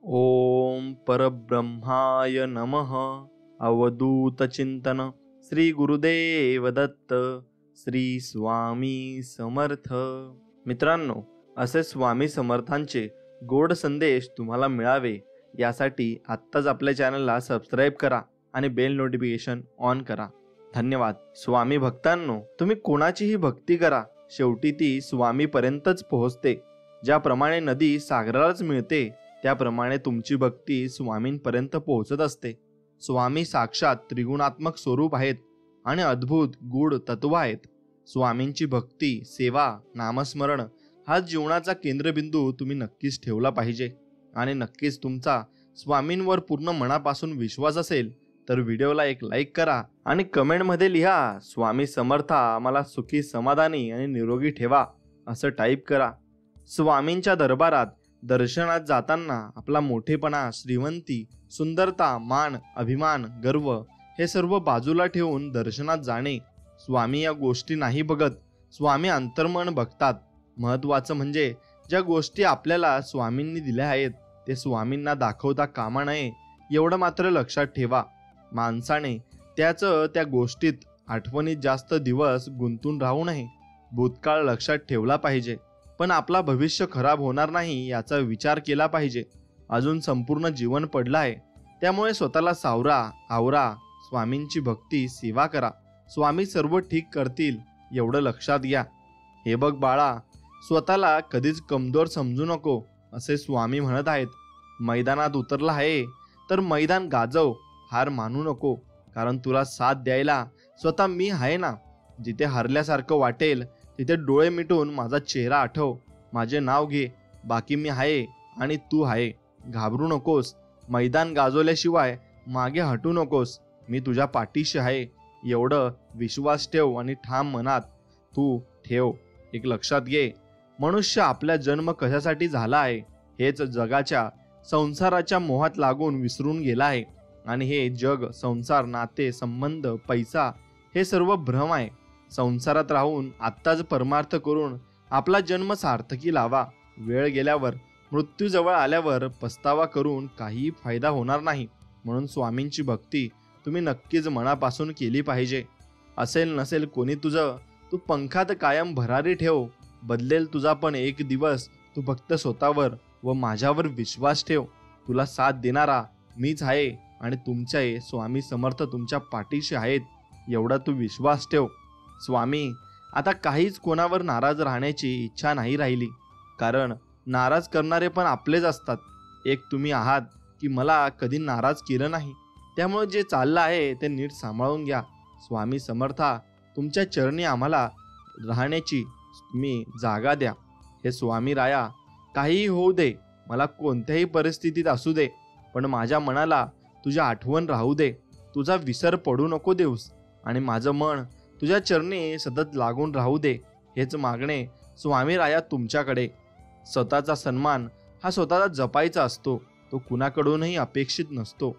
ओम परब्रह्माय नमः. अवधूत चिंतन श्री गुरुदेव दत्त. श्री स्वामी समर्थ. मित्रांनो, असे स्वामी समर्थांचे गोड संदेश तुम्हाला मिळावे यासाठी आत्ताच आपल्या चॅनलला सबस्क्राईब करा आणि बेल नोटिफिकेशन ऑन करा. धन्यवाद. स्वामी भक्तांनो, तुम्ही कोणाचीही भक्ती करा, शेवटी ती स्वामीपर्यंतच पोहोचते. ज्याप्रमाणे नदी सागरालाच मिळते, त्याप्रमाणे तुमची भक्ती स्वामींपर्यंत पोहोचत असते. स्वामी साक्षात त्रिगुणात्मक स्वरूप आहेत आणि अद्भुत गूढ तत्व आहेत. स्वामींची भक्ती, सेवा, नामस्मरण हा जीवनाचा केंद्रबिंदू तुम्ही नक्कीच ठेवला पाहिजे. आणि नक्कीच तुमचा स्वामींवर पूर्ण मनापासून विश्वास असेल तर व्हिडिओला एक लाईक करा आणि कमेंटमध्ये लिहा, स्वामी समर्था मला सुखी, समाधानी आणि निरोगी ठेवा असं टाईप करा. स्वामींच्या दरबारात दर्शनात जाताना आपला मोठेपणा, श्रीमंती, सुंदरता, मान, अभिमान, गर्व हे सर्व बाजूला ठेवून दर्शनात जाणे. स्वामी या गोष्टी नाही बघत, स्वामी अंतर्मन बघतात. महत्वाचं म्हणजे ज्या गोष्टी आपल्याला स्वामींनी दिल्या आहेत ते स्वामींना दाखवता कामा नये एवढं मात्र लक्षात ठेवा. माणसाने त्या गोष्टीत, आठवणीत जास्त दिवस गुंतून राहू नये. भूतकाळ लक्षात ठेवला पाहिजे, पण आपला भविष्य खराब होणार नाही याचा विचार केला पाहिजे. अजून संपूर्ण जीवन पडलं आहे, त्यामुळे स्वतःला सावरा, आवरा. स्वामींची भक्ती, सेवा करा. स्वामी सर्व ठीक करतील एवढं लक्षात घ्या. हे बघ बाळा, स्वतःला कधीच कमजोर समजू नको असे स्वामी म्हणत आहेत. मैदानात उतरला आहे तर मैदान गाजव, हार मानू नको, कारण तुला साथ द्यायला स्वतः मी आहे ना. जिथे हरल्यासारखं वाटेल तिथे डोळे मिटून माझा चेहरा आठव, माझे नाव घे, बाकी मी आहे आणि तू आहे. घाबरू नकोस, मैदान गाजवल्याशिवाय मागे हटू नकोस. मी तुझ्या पाठीशी आहे एवढं विश्वास ठेव आणि ठाम मनात तू ठेव. एक लक्षात घे, मनुष्य आपला जन्म कशासाठी झाला आहे हेच जगाच्या, संसाराच्या मोहात लागून विसरून गेला आहे. आणि हे जग, संसार, नाते, संबंध, पैसा हे सर्व भ्रम आहे. संसारात राहून आत्ताच परमार्थ करून आपला जन्म सार्थकी लावा. वेळ गेल्यावर, मृत्यू जवळ आल्यावर पस्तावा करून काही फायदा होणार नाही. म्हणून स्वामींची भक्ती तुम्ही नक्कीच मनापासून केली पाहिजे. असेल नसेल कोणी तुझं, तू पंखात कायम भरारी ठेव. बदलेल तुझा पण एक दिवस. तू फक्त स्वतःवर व माझ्यावर विश्वास ठेव. तुला साथ देणारा मीच आहे आणि तुमचे स्वामी समर्थ तुमच्या पाठीशी आहेत एवढा तू विश्वास ठेव. स्वामी, आता काहीच कोणावर नाराज राहण्याची इच्छा नाही राहिली, कारण नाराज करणारे पण आपलेच असतात. एक तुम्ही आहात की मला कधी नाराज केलं नाही. त्यामुळे जे चाललं आहे ते नीट सांभाळून घ्या. स्वामी समर्था, तुमच्या चरणी आम्हाला राहण्याची तुम्ही जागा द्या. हे स्वामी राया, काहीही होऊ दे, मला कोणत्याही परिस्थितीत असू दे, पण माझ्या मनाला तुझी आठवण राहू दे. तुझा विसर पडू नको देऊस आणि माझं मन तुझ्या चरणी सतत लागून राहू दे. हेच मागणे स्वामी राया तुमच्याकडे. स्वतःचा सन्मान हा स्वतःला जपायचा असतो, तो कुणाकडूनही अपेक्षित नसतो.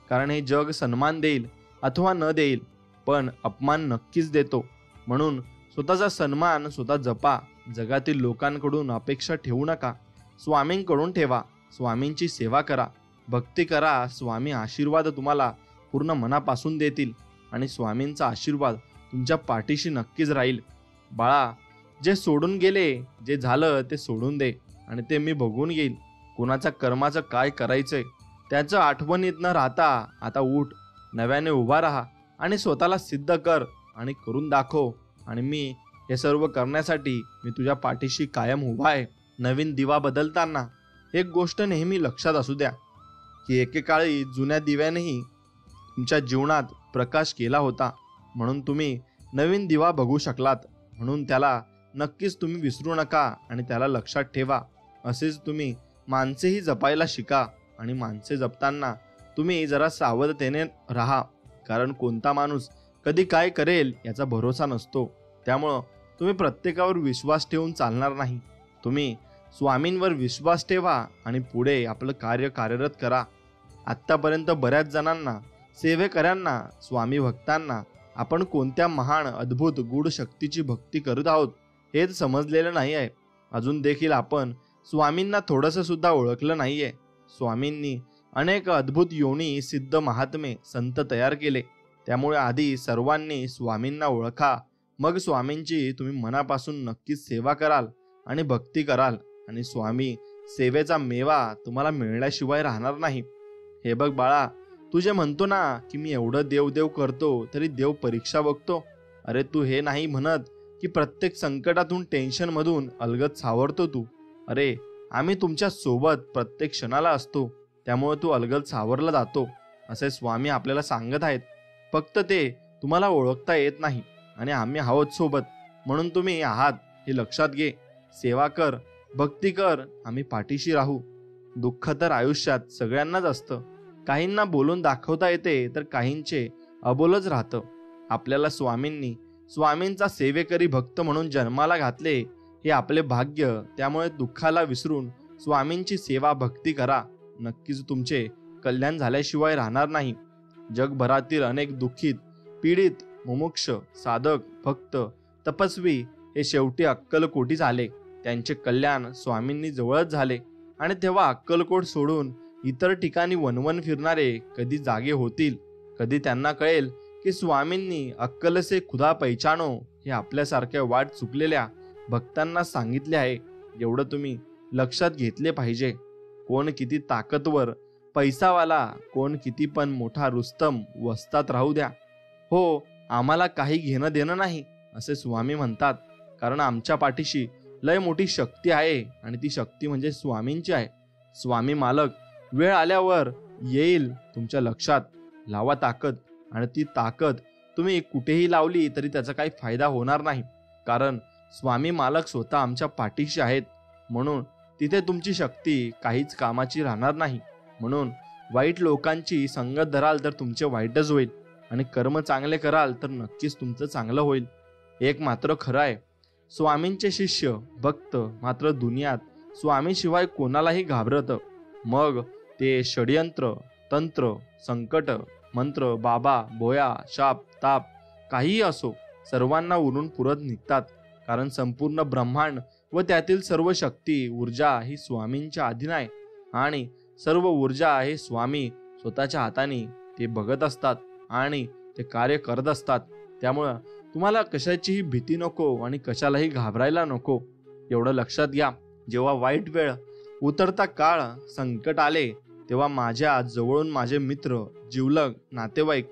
कारण हे जग सन्मान देईल अथवा न देईल, पण अपमान नक्कीच देतो. म्हणून स्वतःचा सन्मान स्वतः जपा. जगातील लोकांकडून अपेक्षा ठेवू नका, स्वामींकडून ठेवा. स्वामींची सेवा करा, भक्ती करा. स्वामी आशीर्वाद तुम्हाला पूर्ण मनापासून देतील आणि स्वामींचा आशीर्वाद तुमच्या पाठीशी नक्कीच राहील. बाळा, जे सोडून गेले, जे झालं ते सोडून दे आणि ते मी बघून घेईल. कोणाच्या कर्माचं काय करायचंय त्याचं आठवणीत न राहता आता उठ, नव्याने उभा राहा आणि स्वतःला सिद्ध कर आणि करून दाखव. आणि मी हे सर्व करण्यासाठी मी तुझ्या पाठीशी कायम उभा आहे. नवीन दिवा बदलताना एक गोष्ट नेहमी लक्षात असू द्या की एकेकाळी जुन्या दिव्यानेही तुमच्या जीवनात प्रकाश केला होता, म्हणून तुम्ही नवीन दिवा बघू शकलात. म्हणून त्याला नक्कीच तुम्ही विसरू नका आणि त्याला लक्षात ठेवा. असेच तुम्ही माणसेही जपायला शिका आणि माणसे जपताना तुम्ही जरा सावधतेने राहा, कारण कोणता माणूस कधी काय करेल याचा भरोसा नसतो. त्यामुळं तुम्ही प्रत्येकावर विश्वास ठेवून चालणार नाही. तुम्ही स्वामींवर विश्वास ठेवा आणि पुढे आपलं कार्य कार्यरत करा. आत्तापर्यंत बऱ्याच जणांना, सेवेकऱ्यांना, स्वामी भक्तांना आपण कोणत्या महान, अद्भुत, गूढ शक्तीची भक्ती करत आहोत हेच समजलेलं नाही आहे. अजून देखील आपण स्वामींना थोडंसं सुद्धा ओळखलं नाहीये. स्वामींनी अनेक अद्भुत योनी सिद्ध महात्मे संत तयार केले. त्यामुळे आधी सर्वांनी स्वामींना ओळखा, मग स्वामींची तुम्ही मनापासून नक्कीच सेवा कराल आणि भक्ती कराल आणि स्वामी सेवेचा मेवा तुम्हाला मिळण्याशिवाय राहणार नाही. हे बघ बाळा, तू जे म्हणतो ना की मी एवढं देव करतो तरी देव परीक्षा बघतो, अरे तू हे नाही म्हणत की प्रत्येक संकटातून टेन्शन मधून अलगद सावरतो तू. अरे आम्ही तुमच्या सोबत प्रत्येक क्षणाला असतो, त्यामुळे तू अलगद सावरला जातो असे स्वामी आपल्याला सांगत आहेत. फक्त ते तुम्हाला ओळखता येत नाही आणि आम्ही आहोत सोबत, म्हणून तुम्ही आहात हे लक्षात घे. सेवा कर, भक्ती कर, आम्ही पाठीशी राहू. दुःख तर आयुष्यात सगळ्यांनाच असतं. काहींना बोलून दाखवता येते तर काहींचे अबोलच राहतं. आपल्याला स्वामींनी स्वामींचा सेवेकरी भक्त म्हणून जन्माला घातले हे आपले भाग्य. त्यामुळे दुःखाला विसरून स्वामींची सेवा भक्ती करा, नक्कीच तुमचे कल्याण झाल्याशिवाय राहणार नाही. जगभरातील अनेक दुःखित, पीडित, मुमुक्ष, साधक, भक्त, तपस्वी हे शेवटी अक्कलकोटीच आले. त्यांचे कल्याण स्वामींनी जवळच झाले आणि तेव्हा अक्कलकोट सोडून इतर ठिकाणी वनवन फिरणारे कधी जागे होतील, कधी त्यांना कळेल की स्वामींनी अक्कल से खुदा पहिचानो हे आपल्यासारख्या वाट चुकलेल्या भक्तांना सांगितले आहे. एवढं तुम्ही लक्षात घेतले पाहिजे. कोण किती ताकदवर, पैसावाला, कोण किती पण मोठा रुस्तम वस्तात राहू द्या, हो आम्हाला काही घेणं देणं नाही असे स्वामी म्हणतात. कारण आमच्या पाठीशी लय मोठी शक्ती आहे आणि ती शक्ती म्हणजे स्वामींची आहे. स्वामी मालक वेळ आल्यावर येईल तुमच्या लक्षात. लावा ताकद आणि ती ताकद तुम्ही कुठेही लावली तरी त्याचा काही फायदा होणार नाही. कारण स्वामी मालक स्वतः आमच्या पाठीशी आहेत, म्हणून तिथे तुमची शक्ती काहीच कामाची राहणार नाही. म्हणून वाईट लोकांची संगत धराल तर तुमचे वाईटच होईल आणि कर्म चांगले कराल तर नक्कीच तुमचं चांगलं होईल. एक मात्र खरं आहे, स्वामींचे शिष्य भक्त मात्र दुनियात स्वामीशिवाय कोणालाही घाबरतं. मग ते षड्यंत्र, तंत्र, संकट, मंत्र, बाबा, बोया, शाप, ताप काहीही असो, सर्वांना उरून पुरत निघतात. कारण संपूर्ण ब्रह्मांड व त्यातील सर्व शक्ती ऊर्जा ही स्वामींच्या अधीन आहे आणि सर्व ऊर्जा हे स्वामी स्वतःच्या हाताने ते बघत असतात आणि ते कार्य करत असतात. त्यामुळं तुम्हाला कशाचीही भीती नको आणि कशालाही घाबरायला नको. एवढं लक्षात घ्या, जेव्हा वाईट वेळ, उतरता काळ, संकट आले तेव्हा माझ्या जवळून माझे मित्र, जिवलग, नातेवाईक,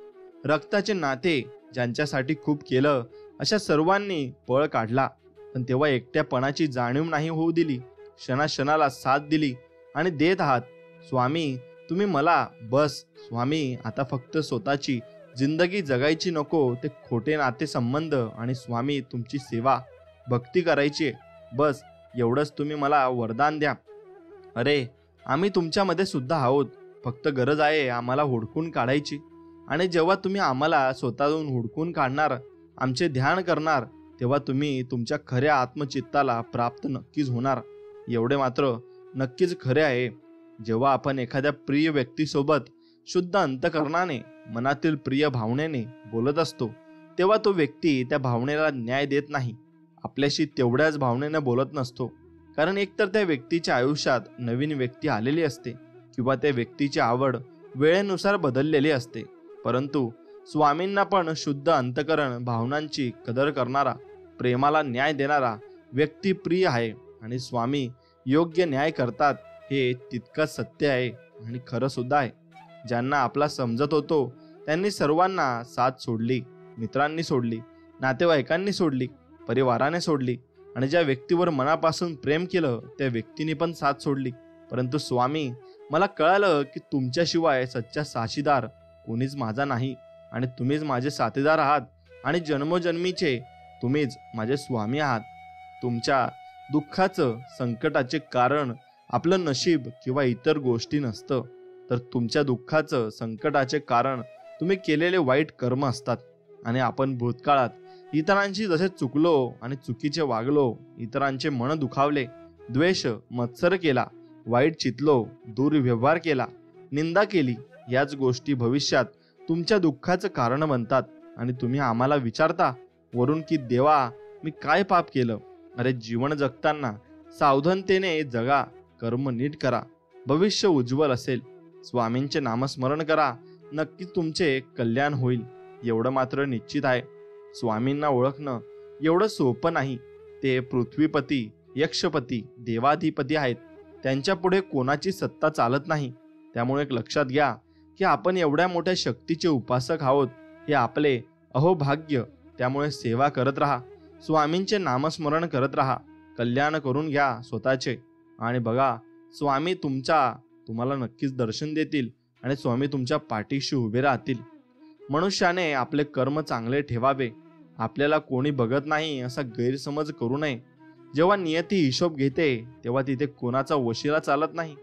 रक्ताचे नाते ज्यांच्यासाठी खूप केलं अशा सर्वांनी पळ काढला. पण तेव्हा एकट्यापणाची जाणीव नाही होऊ दिली. क्षणाक्षणाला साथ दिली आणि देत आहात. स्वामी तुम्ही मला बस, स्वामी आता फक्त स्वतःची जिंदगी जगायची नको, ते खोटे नाते संबंध आणि स्वामी तुमची सेवा भक्ती करायची, बस एवढंच तुम्ही मला वरदान द्या. अरे आम्ही तुमच्यामध्ये सुद्धा आहोत, फक्त गरज आहे आम्हाला हुडकून काढायची. आणि जेव्हा तुम्ही आम्हाला स्वतःहून हुडकून काढणार, आमचे ध्यान करणार, तेव्हा तुम्ही तुमच्या खऱ्या आत्मचित्ताला प्राप्त नक्कीच होणार. एवढे मात्र नक्कीच खरे आहे. जेव्हा आपण एखाद्या प्रिय व्यक्तीसोबत शुद्ध अंतकरणाने, मनातील प्रिय भावनेने बोलत असतो, तेव्हा तो व्यक्ती त्या भावनेला न्याय देत नाही, आपल्याशी तेवढ्याच भावनेने बोलत नसतो. कारण एकतर त्या व्यक्तीच्या आयुष्यात नवीन व्यक्ती आलेली असते किंवा त्या व्यक्तीची आवड वेळेनुसार बदललेली असते. परंतु स्वामींना पण शुद्ध अंतकरण, भावनांची कदर करणारा, प्रेमाला न्याय देणारा व्यक्ती प्रिय आहे आणि स्वामी योग्य न्याय करतात हे तितकंच सत्य आहे आणि खरं सुद्धा आहे. ज्यांना आपला समजत होतो त्यांनी सर्वांना साथ सोडली, मित्रांनी सोडली, नातेवाईकांनी सोडली, परिवाराने सोडली आणि ज्या व्यक्तीवर मनापासून प्रेम केलं त्या व्यक्तीने पण साथ सोडली. परंतु स्वामी मला कळालं की तुमच्याशिवाय सच्चा साक्षीदार कोणीच माझा नाही आणि तुम्हीच माझे साथीदार आहात आणि जन्मोजन्मीचे तुम्हीच माझे स्वामी आहात. तुमच्या दुःखाचं, संकटाचे कारण आपलं नशीब किंवा इतर गोष्टी नसतं, तर तुमच्या दुःखाचं, संकटाचे कारण तुम्ही केलेले वाईट कर्म असतात. आणि आपण भूतकाळात इतरांशी जसे चुकलो आणि चुकीचे वागलो, इतरांचे मन दुखावले, द्वेष, मत्सर केला, वाईट चितलो, दुर्व्यवहार केला, निंदा केली, याच गोष्टी भविष्यात तुमच्या दुःखाचं कारण बनतात. आणि तुम्ही आम्हाला विचारता वरून की देवा मी काय पाप केलं. अरे जीवन जगताना सावधानतेने जगा, कर्म नीट करा, भविष्य उज्ज्वल असेल. स्वामींचे नामस्मरण करा, नक्कीच तुमचे कल्याण होईल. एवढं मात्र निश्चित आहे, स्वामींना ओळखणं एवढं सोपं नाही. ते पृथ्वीपती, यक्षपती, देवाधिपती आहेत. त्यांच्या पुढे कोणाची सत्ता चालत नाही. त्यामुळे एक लक्षात घ्या की आपण एवढ्या मोठ्या शक्तीचे उपासक आहोत, हे आपले अहोभाग्य. त्यामुळे सेवा करत राहा, स्वामींचे नामस्मरण करत राहा, कल्याण करून घ्या स्वतःचे. आणि बघा, स्वामी तुम्हाला नक्कीच दर्शन देतील आणि स्वामी तुमच्या पाठीशी उभे राहतील. मनुष्याने आपले कर्म चांगले ठेवावे. आपल्याला कोणी बघत नाही असा गैरसमज करू नये. जेव्हा नियती हिशोब घेते तेव्हा तिथे कोणाचा वशिला चालत नाही.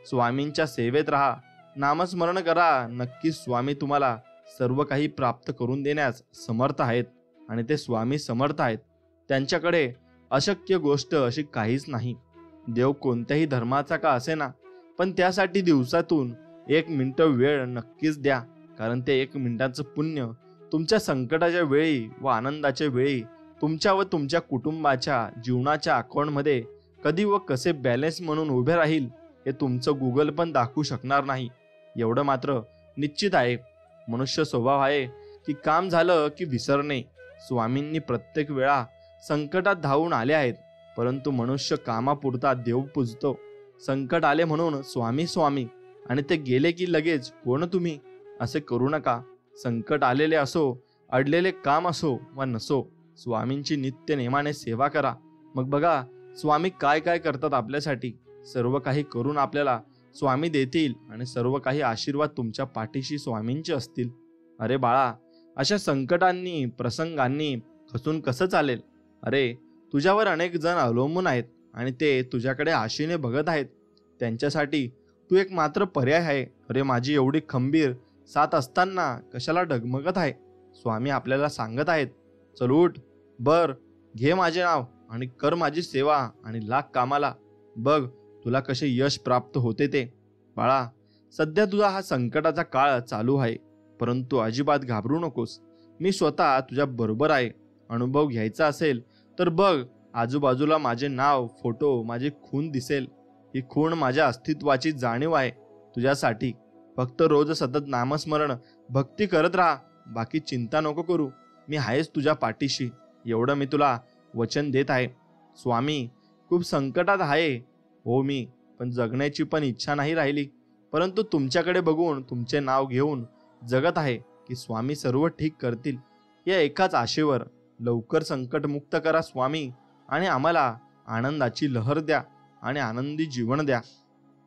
स्वामींच्या सेवेत राहा, नामस्मरण करा. नक्कीच स्वामी तुम्हाला सर्व काही प्राप्त करून देण्यास समर्थ आहेत. आणि ते स्वामी समर्थ आहेत. त्यांच्याकडे अशक्य गोष्ट अशी काहीच नाही. देव कोणत्याही धर्माचा का असेना, पण त्यासाठी दिवसातून 1 मिनिट वेळ नक्कीच द्या. कारण ते 1 मिनिटाचं पुण्य तुमच्या संकटाच्या वेळी व आनंदाच्या वेळी तुमच्या व तुमच्या कुटुंबाच्या जीवनाच्या अकाउंटमध्ये कधी व कसे बॅलन्स म्हणून उभे राहील हे तुमचं गुगल पण दाखवू शकणार नाही. एवढं मात्र निश्चित आहे. मनुष्य स्वभाव आहे की काम झालं की विसरणे. स्वामींनी प्रत्येक वेळा संकटात धावून आले आहेत, परंतु मनुष्य कामापुरता देव पूजतो. संकट आले म्हणून स्वामी स्वामी आणि ते गेले की लगेच कोण तुम्ही, असे करू नका. संकट आलेले असो, अडलेले काम असो वा नसो, स्वामींची नित्य नेमाने सेवा करा. मग बघा स्वामी काय काय करतात आपल्यासाठी. सर्व काही करून आपल्याला स्वामी देतील आणि सर्व काही आशीर्वाद तुमच्या पाठीशी स्वामींचे असतील. अरे बाळा, अशा संकटांनी प्रसंगांनी खचून कसं चालेल. अरे तुझ्यावर अनेक जण अवलंबून आहेत आणि ते तुझ्याकडे आशेने बघत आहेत. त्यांच्यासाठी तू एक मात्र पर्याय आहे. अरे माझी एवढी खंबीर साथ असताना कशाला डगमगत आहे. स्वामी आपल्याला सांगत आहेत, चल उठ, बर घे माझे नाव आणि कर माझी सेवा आणि लाग कामाला. बघ तुला कसे यश प्राप्त होते ते. बाळा, सध्या तुझा हा संकटाचा काळ चालू आहे, परंतु अजिबात घाबरू नकोस. मी स्वतः तुझ्या बरोबर आहे. अनुभव घ्यायचा असेल तर बघ, आजूबाजूला माझे नाव, फोटो, माझी खूण दिसेल. ही खूण माझ्या अस्तित्वाची जाणीव आहे तुझ्यासाठी. फक्त रोज सतत नामस्मरण भक्ती करत राहा. बाकी चिंता नको करू, मी आहेच तुझ्या पाठीशी. एवढं मी तुला वचन देत आहे. स्वामी खूप संकटात आहे हो मी, पण जगण्याची पण इच्छा नाही राहिली. परंतु तुमच्याकडे बघून, तुमचे नाव घेऊन जगत आहे की स्वामी सर्व ठीक करतील. या एकाच आशेवर लवकर संकट मुक्त करा स्वामी आणि आम्हाला आनंदाची लहर द्या आणि आनंदी जीवन द्या.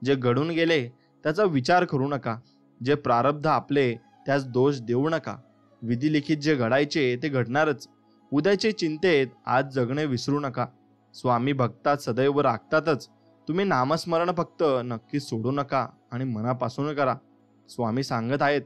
जे घडून गेले त्याचा विचार करू नका. जे प्रारब्ध आपले त्यास दोष देऊ नका. विधिलिखित जे घडायचे ते घडणारच. उद्याचे चिंतेत आज जगणे विसरू नका. स्वामी भक्तात सदैव राखतातच. तुम्ही नामस्मरण फक्त नक्की सोडू नका आणि मनापासून करा. स्वामी सांगत आहेत,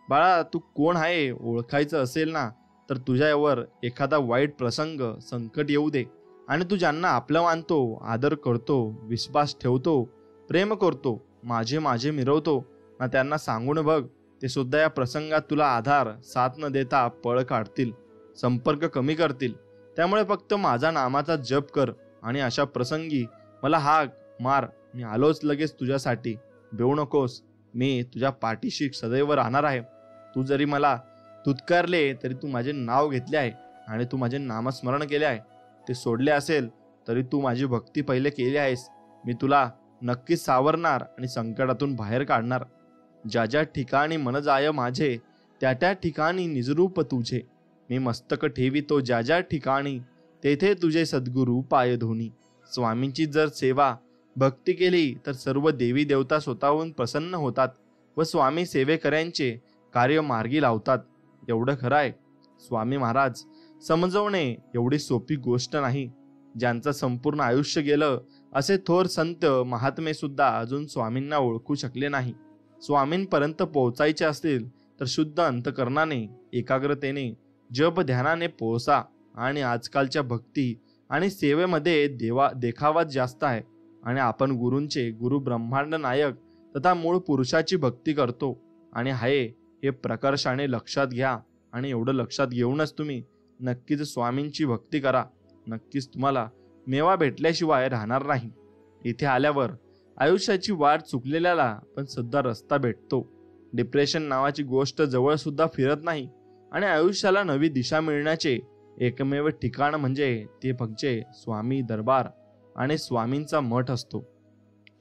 बाळा तू कोण आहे ओळखायचं असेल ना, तर तुझ्यावर एखादा वाईट प्रसंग, संकट येऊ दे आणि तू ज्यांना आपलं मानतो, आदर करतो, विश्वास ठेवतो, प्रेम करतो, माझे माझे मिरवतो ना, त्यांना सांगून बघ. ते सुद्धा या प्रसंगात तुला आधार, साथ न देता पळ काढतील, संपर्क कमी करतील. त्यामुळे फक्त माझा नामाचा जप कर आणि अशा प्रसंगी मला हाक मार. मी आलोच लगेच तुझ्यासाठी. भेऊ नकोस, मी तुझ्या पाठीशी सदैव राहणार आहे. तू जरी मला तुत्कारले तरी तू माझे नाव घेतले आहे आणि तू माझे नामस्मरण केले आहे. ते सोडले असेल तरी तू माझी भक्ती पहिले केली आहेस. मी तुला नक्कीच सावरणार आणि संकटातून बाहेर काढणार. ज्या ज्या ठिकाणी मन जाय माझे, त्या त्या ठिकाणी निजरूप तुझे. मी मस्तक ठेवितो ज्या ज्या ठिकाणी, तेथे तुझे सद्गुरू पाय धोनी. स्वामींची जर सेवा भक्ती केली तर सर्व देवी देवता स्वतःहून प्रसन्न होतात व स्वामी सेवेकऱ्यांचे कार्य मार्गी लावतात. एवढं खरं आहे. स्वामी महाराज समजवणे एवढी सोपी गोष्ट नाही. ज्यांचं संपूर्ण आयुष्य गेलं असे थोर संत महात्मे सुद्धा अजून स्वामींना ओळखू शकले नाही. स्वामींपर्यंत पोहोचायचे असतील तर शुद्ध अंतकरणाने, एकाग्रतेने, जप ध्यानाने पोहोचा. आणि आजकालच्या भक्ती आणि सेवेमध्ये देखावाच जास्त आहे आणि आपण गुरूंचे, गुरु ब्रह्मांड नायक तथा मूळ पुरुषाची भक्ती करतो आणि आहे हे प्रकर्षाने लक्षात घ्या. आणि एवढं लक्षात घेऊनच तुम्ही नक्कीच स्वामींची भक्ती करा. नक्कीच तुम्हाला मेवा भेटल्याशिवाय राहणार नाही. इथे आल्यावर आयुष्याची वाट चुकलेल्याला पण सुद्धा रस्ता भेटतो. डिप्रेशन नावाची गोष्ट जवळ सुद्धा फिरत नाही आणि आयुष्याला नवी दिशा मिळण्याचे एकमेव ठिकाण म्हणजे ते फक्त स्वामी दरबार आणि स्वामींचा मठ असतो.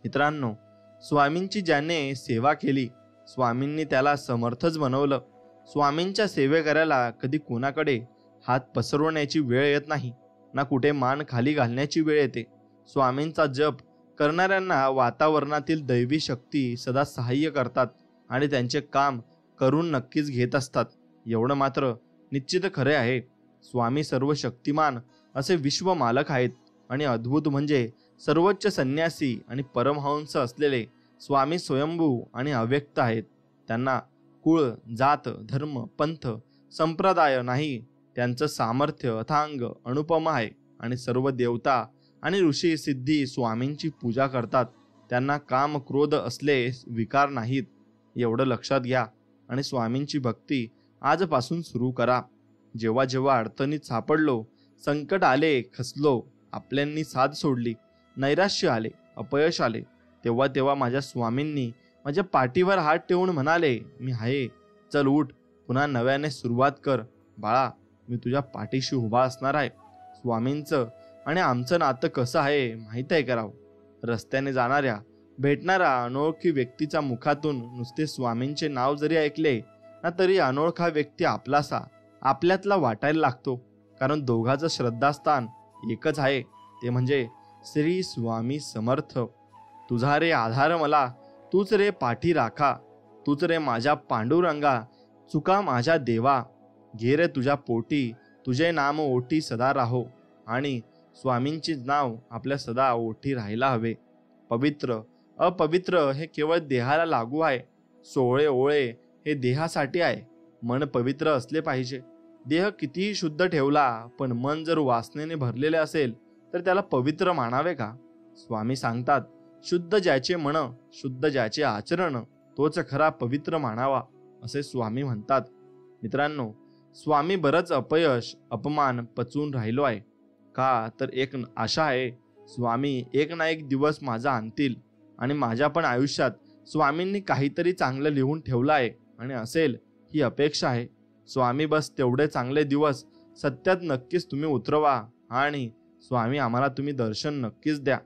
मित्रांनो, स्वामींची ज्याने सेवा केली, स्वामींनी त्याला समर्थच बनवलं. स्वामींच्या सेवे करायला कधी कोणाकडे हात पसरवण्याची वेळ येत नाही, ना कुठे मान खाली घालण्याची वेळ येते. स्वामींचा जप करणाऱ्यांना वातावरणातील दैवी शक्ती सदा सहाय्य करतात आणि त्यांचे काम करून नक्कीच घेत असतात. एवढं मात्र निश्चित खरे आहे, स्वामी सर्व शक्तिमान असे विश्व मालक आहेत आणि अद्भुत म्हणजे सर्वोच्च संन्यासी आणि परमहंस असलेले स्वामी स्वयंभू आणि अव्यक्त आहेत. त्यांना कुळ, जात, धर्म, पंथ, संप्रदाय नाही. त्यांचं सामर्थ्य अथांग अनुपम आहे आणि सर्व देवता आणि ऋषी सिद्धी स्वामींची पूजा करतात. त्यांना काम क्रोध असले विकार नाहीत. एवढं लक्षात घ्या आणि स्वामींची भक्ती आजपासून सुरू करा. जेव्हा जेव्हा अडचणीत सापडलो, संकट आले, खचलो, आपल्यांनी साथ सोडली, नैराश्य आले, अपयश आले, तेव्हा तेव्हा माझ्या स्वामींनी माझ्या पाठीवर हात ठेवून म्हणाले, मी आहे, चल उठ, पुन्हा नव्याने सुरुवात कर. बाळा, मी तुझ्या पाठीशी उभा असणार आहे. स्वामींचं आणि आमचं नातं कसं आहे माहीत आहे का राव? रस्त्याने जाणाऱ्या भेटणारा अनोळखी व्यक्तीच्या मुखातून नुसते स्वामींचे नाव जरी ऐकले ना, तरी अनोळखा व्यक्ती आपलासा आपल्यातला वाटायला लागतो. कारण दोघांचं श्रद्धास्थान एकच आहे, ते म्हणजे श्री स्वामी समर्थ. तुझा रे आधार मला, तूच रे पाठी राखा, तूच रे माझ्या पांडुरंगा, चुका माझ्या देवा. घे रे तुझ्या पोटी, तुझे नाम ओटी सदा राहो. आणि स्वामींचे नाव आपल्या सदा ओठी राहायला हवे. पवित्र अपवित्र हे केवळ देहाला लागू आहे. सोळे ओळे हे देहासाठी आहे. मन पवित्र असले पाहिजे. देह कितीही शुद्ध ठेवला पण मन जर वासनेने भरलेले असेल तर त्याला पवित्र मानावे का? स्वामी सांगतात, शुद्ध ज्याचे मन, शुद्ध ज्याचे आचरण, तोच खरा पवित्र मानावा, असे स्वामी म्हणतात. मित्रांनो, स्वामी बरंच अपयश अपमान पचवून राहिलो आहे. का तर एक आशा आहे, स्वामी एक ना एक दिवस माझा आणतील आणि माझ्या पण आयुष्यात स्वामींनी काहीतरी चांगलं लिहून ठेवलं आहे आणि असेल ही अपेक्षा आहे. स्वामी बस तेवढे चांगले दिवस सत्यात नक्कीच तुम्ही उतरवा आणि स्वामी आम्हाला तुम्ही दर्शन नक्कीच द्या.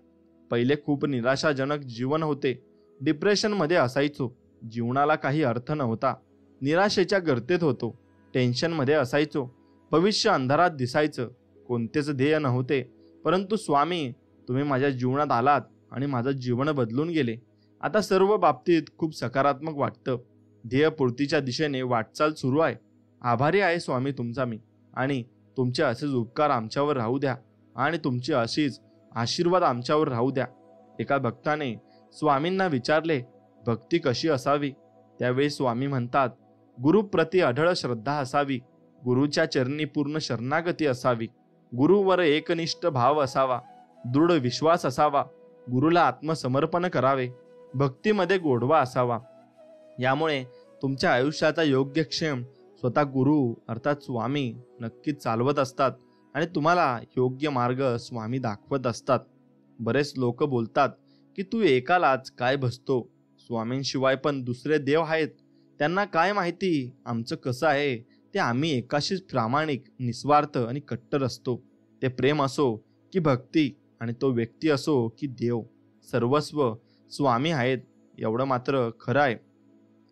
पहिले खूप निराशाजनक जीवन होते. डिप्रेशनमध्ये असायचो, जीवनाला काही अर्थ नव्हता, निराशेच्या गर्तेत होतो, टेन्शनमध्ये असायचो, भविष्य अंधारात दिसायचं, कोणतेच ध्येय नव्हते. परंतु स्वामी, तुम्ही माझ्या जीवनात आलात आणि माझं जीवन बदलून गेले. आता सर्व बाबतीत खूप सकारात्मक वाटतं. ध्येयपूर्तीच्या दिशेने वाटचाल सुरू आहे. आभारी आहे स्वामी तुमचा मी, आणि तुमचे असेच उपकार आमच्यावर राहू द्या आणि तुमची अशीच आशीर्वाद आमच्यावर राहू द्या. एका भक्ताने स्वामींना विचारले, भक्ती कशी असावी? त्यावेळी स्वामी म्हणतात, गुरुप्रती अढळ श्रद्धा असावी, गुरुच्या चरणी पूर्ण शरणागती असावी, गुरुवर एकनिष्ठ भाव असावा, दृढ विश्वास असावा, गुरुला आत्मसमर्पण करावे, भक्तीमध्ये गोडवा असावा. यामुळे तुमच्या आयुष्याचा योग्यक्षेम स्वतः गुरु अर्थात स्वामी नक्कीच चालवत असतात आणि तुम्हाला योग्य मार्ग स्वामी दाखवत असतात. बरेच लोक बोलतात की तू एकालाच काय बसतो, स्वामींशिवाय पण दुसरे देव आहेत, त्यांना काय माहिती आमचं कसं आहे ते. आम्ही एकाशीच प्रामाणिक, निस्वार्थ आणि कट्टर असतो. ते प्रेम असो की भक्ती, आणि तो व्यक्ती असो की देव, सर्वस्व स्वामी आहेत. एवढं मात्र खरं आहे.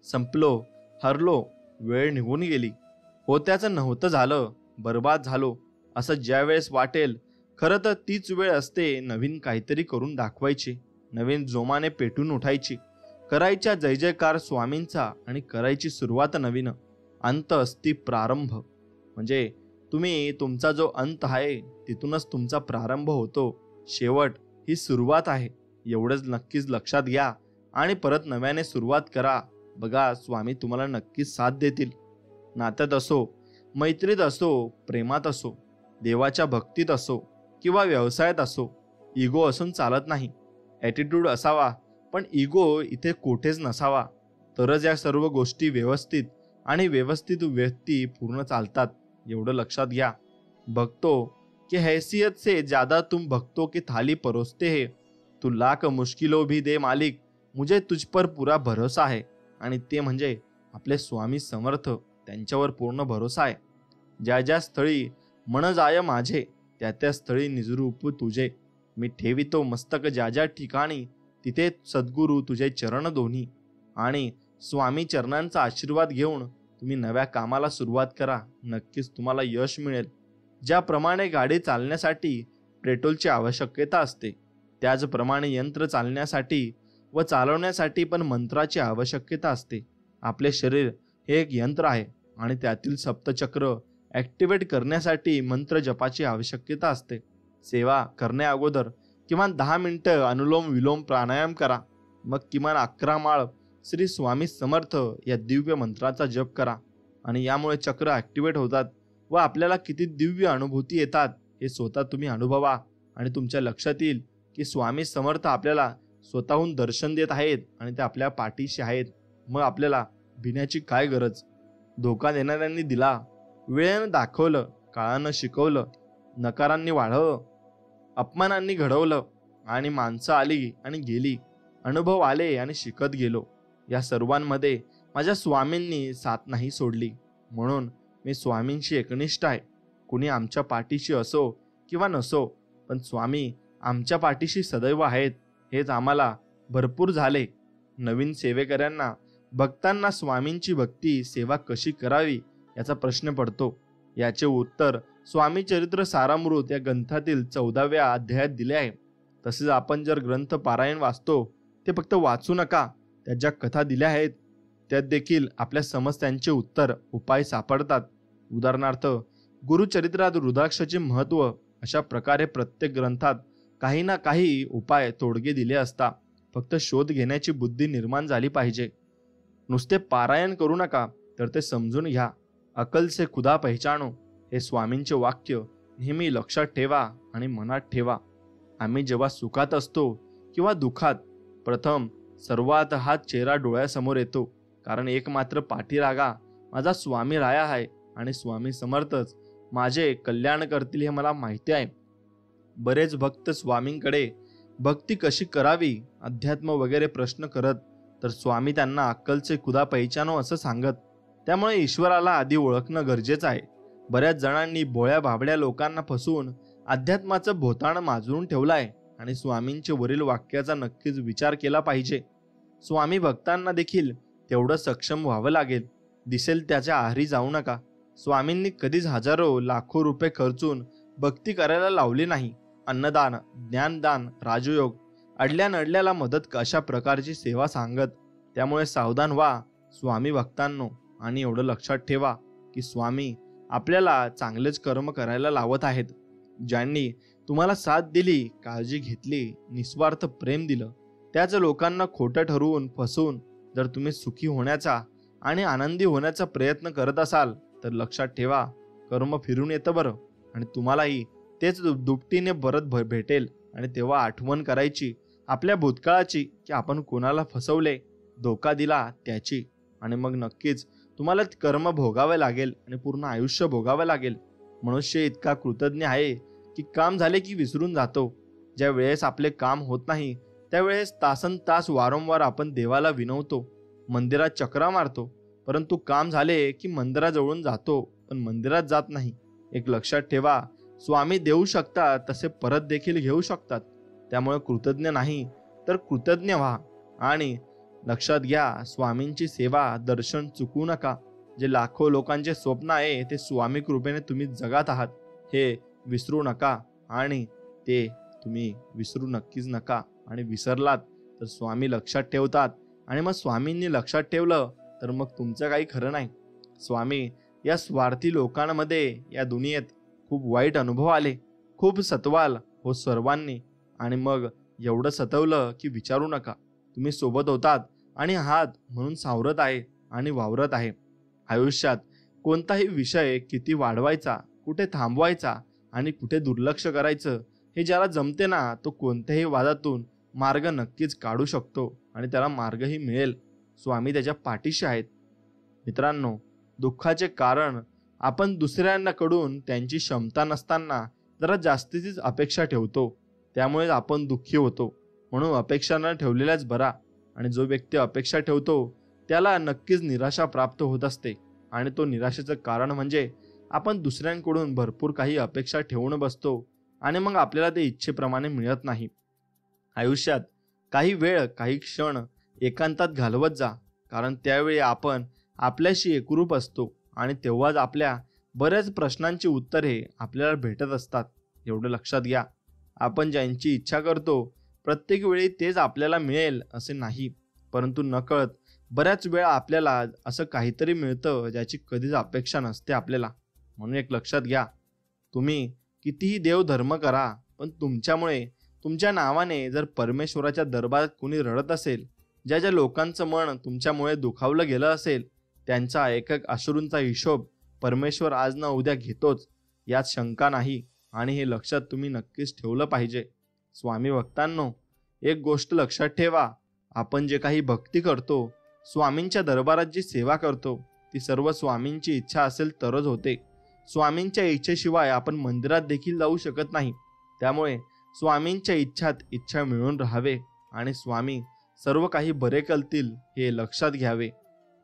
संपलो, हरलो, वेळ निघून गेली, होत्याचं नव्हतं झालं, बर्बाद झालो, असं ज्या वेळेस वाटेल, खरं तर तीच वेळ असते नवीन काहीतरी करून दाखवायची, नवीन जोमाने पेटून उठायची, करायच्या जय जयकार स्वामींचा आणि करायची सुरुवात नवीन. अंत असती प्रारंभ. म्हणजे तुम्ही तुमचा जो अंत आहे तिथूनच तुमचा प्रारंभ होतो. शेवट ही सुरुवात आहे. एवढंच नक्कीच लक्षात घ्या आणि परत नव्याने सुरुवात करा. बघा, स्वामी तुम्हाला नक्कीच साथ देतील. नात्यात असो, मैत्रीत असो, प्रेमात असो, देवाच्या भक्तीत असो किंवा व्यवसायात असो, इगो असून चालत नाही. ॲटिट्यूड असावा, पण इगो इथे कोठेच नसावा. तरच या सर्व गोष्टी व्यवस्थित आणि व्यवस्थित व्यक्ती पूर्ण चालतात. एवढं लक्षात घ्या. भक्तो की हैसियत से ज्यादा तुम भक्तों की थाली परोसते हैं, तू लाख मुश्किलो भी दे मालिक, मुझे तुझ पर पुरा भरोसा आहे. आणि ते म्हणजे आपले स्वामी समर्थ, त्यांच्यावर पूर्ण भरोसा आहे. ज्या ज्या स्थळी मन जाय माझे, त्या त्या स्थळी निजरूप तुझे. मी ठेवितो मस्तक ज्या ज्या ठिकाणी, तिथे सद्गुरू तुझे चरण दोन्ही. आणि स्वामी चरणांचा आशीर्वाद घेऊन तुम्ही नव्या कामाला सुरुवात करा. नक्कीच तुम्हाला यश मिळेल. ज्याप्रमाणे गाडी चालण्यासाठी पेट्रोलची आवश्यकता असते, त्याचप्रमाणे यंत्र चालण्यासाठी व चालवण्यासाठी पण मंत्राची आवश्यकता असते. आपले शरीर हे एक यंत्र आहे आणि त्यातील सप्तचक्र ॲक्टिवेट करण्यासाठी मंत्र जपाची आवश्यकता असते. सेवा करण्या अगोदर किमान 10 मिनिटं अनुलोम विलोम प्राणायाम करा. मग किमान 11 माळ श्री स्वामी समर्थ या दिव्य मंत्राचा जप करा. आणि यामुळे चक्र ॲक्टिवेट होतात व आपल्याला किती दिव्य अनुभूती येतात हे स्वतः तुम्ही अनुभवा. आणि तुमच्या लक्षात येईल की स्वामी समर्थ आपल्याला स्वतःहून दर्शन देत आहेत आणि ते आपल्या पाठीशी आहेत. मग आपल्याला भिण्याची काय गरज. धोका देणाऱ्यांनी दिला, वेळेनं दाखवलं, काळानं शिकवलं, नकारांनी वाढवलं, अपमानांनी घडवलं आणि माणसं आली आणि गेली, अनुभव आले आणि शिकत गेलो. या सर्वांमध्ये माझ्या स्वामींनी साथ नाही सोडली. म्हणून मी स्वामींशी एकनिष्ठ आहे. कुणी आमच्या पाठीशी असो किंवा नसो, पण स्वामी आमच्या पाठीशी सदैव आहेत. हेच आम्हाला भरपूर झाले. नवीन सेवेकऱ्यांना, भक्तांना स्वामींची भक्ती सेवा कशी करावी याचा प्रश्न पडतो. याचे उत्तर स्वामी चरित्र सारामृत या ग्रंथातील 14व्या अध्यायात दिले आहे. तसेच आपण जर ग्रंथ पारायण वाचतो, ते फक्त वाचू नका, त्यात ज्या कथा दिल्या आहेत त्यात देखील आपल्या समस्यांचे उत्तर, उपाय सापडतात. उदाहरणार्थ गुरुचरित्रात रुद्राक्षाचे महत्त्व, अशा प्रकारे प्रत्येक ग्रंथात काही ना काही उपाय, तोडगे दिले असता. फक्त शोध घेण्याची बुद्धी निर्माण झाली पाहिजे. नुसते पारायण करू नका, तर ते समजून घ्या. अकल से खुदा पहचानो हे स्वामींचे वाक्य नेहमी लक्षात ठेवा आणि मनात ठेवा. आम्ही जेव्हा सुखात असतो किंवा दुःखात, प्रथम सर्वात हा चेहरा डोळ्यासमोर येतो. कारण एकमात्र पाठीरागा माझा स्वामी राया आहे आणि स्वामी समर्थच माझे कल्याण करतील हे मला माहिती आहे. बरेच भक्त स्वामींकडे भक्ती कशी करावी, अध्यात्म वगैरे प्रश्न करत, तर स्वामी त्यांना अक्कलचे खुदा पहिचानो असं सांगत. त्यामुळे ईश्वराला आधी ओळखणं गरजेचं आहे. बऱ्याच जणांनी भोळ्या भाबड्या लोकांना फसवून अध्यात्माचं भोताण माजरून ठेवलं आहे आणि स्वामींचे वरील वाक्याचा नक्कीच विचार केला पाहिजे. स्वामी भक्तांना देखील तेवढं सक्षम व्हावं लागेल. दिसेल त्याच्या आहारी जाऊ नका. स्वामींनी कधीच हजारो लाखो रुपये खर्चून भक्ती करायला लावली नाही. अन्नदान, ज्ञानदान, राजयोग, अडल्या नडल्याला मदत अशा प्रकारची सेवा सांगत. त्यामुळे सावधान व्हा स्वामी भक्तांनो. आणि एवढं लक्षात ठेवा की स्वामी आपल्याला चांगलेच कर्म करायला लावत आहेत. ज्यांनी तुम्हाला साथ दिली, काळजी घेतली, निस्वार्थ प्रेम दिलं, त्याच लोकांना खोटं ठरवून फसवून जर तुम्ही सुखी होण्याचा आणि आनंदी होण्याचा प्रयत्न करत असाल, तर लक्षात ठेवा कर्म फिरून येतं बरं. आणि तुम्हालाही तेच दुपटीने परत भेटेल. आणि तेव्हा आठवण करायची आपल्या भूतकाळाची की आपण कोणाला फसवले, धोका दिला त्याची. आणि मग नक्कीच तुम्हाला कर्म भोगावे लागेल आणि पूर्ण आयुष्य भोगावं लागेल. मनुष्य इतका कृतज्ञ आहे की काम झाले की विसरून जातो. ज्या वेळेस आपले काम होत नाही त्यावेळेस तासन तास वारंवार आपण देवाला विनवतो, मंदिरात चक्रा मारतो, परंतु काम झाले की मंदिराजवळून जातो पण मंदिरात जात नाही. एक लक्षात ठेवा, स्वामी देऊ शकतात तसे परत देखील घेऊ शकतात. त्यामुळे कृतज्ञ नाही तर कृतज्ञ व्हा. आणि लक्षात घ्या, स्वामींची सेवा, दर्शन चुकवू नका. जे लाखो लोकांचे स्वप्न आहे ते स्वामी कृपेने तुम्ही जगात आहात हे विसरू नका. आणि ते तुम्ही विसरू नक्कीच नका. आणि विसरलात तर स्वामी लक्षात ठेवतात. आणि मग स्वामींनी लक्षात ठेवलं तर मग तुमचं काही खरं नाही. स्वामी या स्वार्थी लोकांमध्ये या दुनियेत खूप वाईट अनुभव आले, खूप सतवाल हो सर्वांनी. आणि मग एवढं सतवलं की विचारू नका. तुम्ही सोबत होतात आणि आहात म्हणून सावरत आहे आणि वावरत आहे. आयुष्यात कोणताही विषय किती वाढवायचा, कुठे थांबवायचा आणि कुठे दुर्लक्ष करायचं हे ज्याला जमते ना, तो कोणत्याही वादातून मार्ग नक्कीच काढू शकतो आणि त्याला मार्गही मिळेल. स्वामी त्याच्या पाठीशी आहेत. मित्रांनो, दुःखाचे कारण आपण दुसऱ्यांकडून त्यांची क्षमता नसताना जरा जास्तीचीच अपेक्षा ठेवतो. त्यामुळे आपण दुःखी होतो. म्हणून अपेक्षा न ठेवलेल्याच बरा. आणि जो व्यक्ती अपेक्षा ठेवतो त्याला नक्कीच निराशा प्राप्त होत असते. आणि तो निराशेचं कारण म्हणजे आपण दुसऱ्यांकडून भरपूर काही अपेक्षा ठेवून बसतो आणि मग आपल्याला ते इच्छेप्रमाणे मिळत नाही. आयुष्यात काही वेळ काही क्षण एकांतात घालवत जा, कारण त्यावेळी आपण आपल्याशी एकरूप असतो आणि तेव्हाच आपल्या बऱ्याच प्रश्नांची उत्तरे आपल्याला भेटत असतात. एवढं लक्षात घ्या, आपण ज्यांची इच्छा करतो प्रत्येक वेळी तेच आपल्याला मिळेल असे नाही, परंतु नकळत बऱ्याच वेळा आपल्याला असं काहीतरी मिळतं ज्याची कधीच अपेक्षा नसते आपल्याला. म्हणून एक लक्षात घ्या, तुम्ही कितीही देवधर्म करा, पण तुमच्यामुळे तुमच्या नावाने जर परमेश्वराच्या दरबारात कुणी रडत असेल, ज्या ज्या लोकांचं मन तुमच्यामुळे दुखावलं गेलं असेल, त्यांचा एक एक अश्रूंचा हिशोब परमेश्वर आज ना उद्या घेतोच, यात शंका नाही. आणि हे लक्षात तुम्ही नक्कीच ठेवलं पाहिजे. स्वामी भक्तांनो, एक गोष्ट लक्षात ठेवा, आपण जे काही भक्ती करतो, स्वामींच्या दरबारात जी सेवा करतो, ती सर्व स्वामींची इच्छा असेल तरच होते. स्वामींच्या इच्छेशिवाय आपण मंदिरात देखील जाऊ शकत नाही. त्यामुळे स्वामींच्या इच्छात इच्छा मिळून राहावे आणि स्वामी सर्व काही बरे करतील हे लक्षात घ्यावे.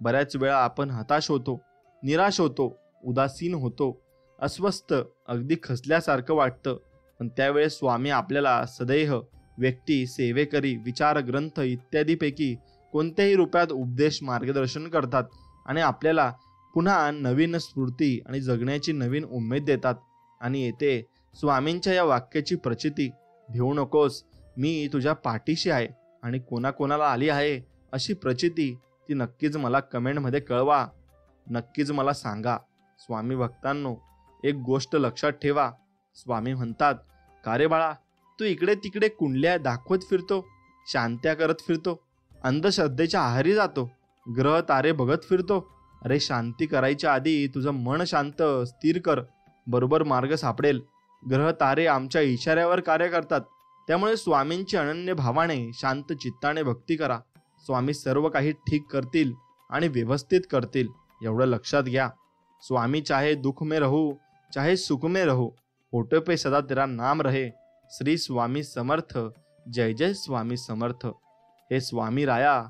बऱ्याच वेळा आपण हताश होतो, निराश होतो, उदासीन होतो, अस्वस्थ, अगदी खचल्यासारखं वाटतं. पण त्यावेळेस स्वामी आपल्याला सदैव व्यक्ती, सेवेकरी, विचार ग्रंथ इत्यादीपैकी कोणत्याही रूपात उपदेश मार्गदर्शन करतात आणि आपल्याला पुन्हा नवीन स्फूर्ती आणि जगण्याची नवीन उमेद देतात. आणि येते स्वामींच्या या वाक्याची प्रचिती, भिवू नकोस, मी तुझ्या पाठीशी आहे. आणि कोणाकोणाला आली आहे अशी प्रचिती ती नक्कीच मला कमेंटमध्ये कळवा, नक्कीच मला सांगा. स्वामी भक्तांनो, एक गोष्ट लक्षात ठेवा, स्वामी म्हणतात, का रे बाळा, तू इकडे तिकडे कुंडल्या दाखवत फिरतो, शांत्या करत फिरतो, अंधश्रद्धेच्या आहारी जातो, ग्रह तारे बघत फिरतो. अरे शांती करायच्या आधी तुझं मन शांत स्थिर कर, बरोबर मार्ग सापडेल. ग्रह तारे आमच्या इशाऱ्यावर कार्य करतात, त्यामुळे स्वामींची अनन्य भावाने शांत चित्ताने भक्ती करा. स्वामी सर्व काही ठीक करतील आणि व्यवस्थित करतील, एवढं लक्षात घ्या. स्वामी चाहे दुख में रहो चाहे सुख में रहो, होठों पे सदा तेरा नाम रहे. श्री स्वामी समर्थ, जय जय स्वामी समर्थ. हे स्वामी राया,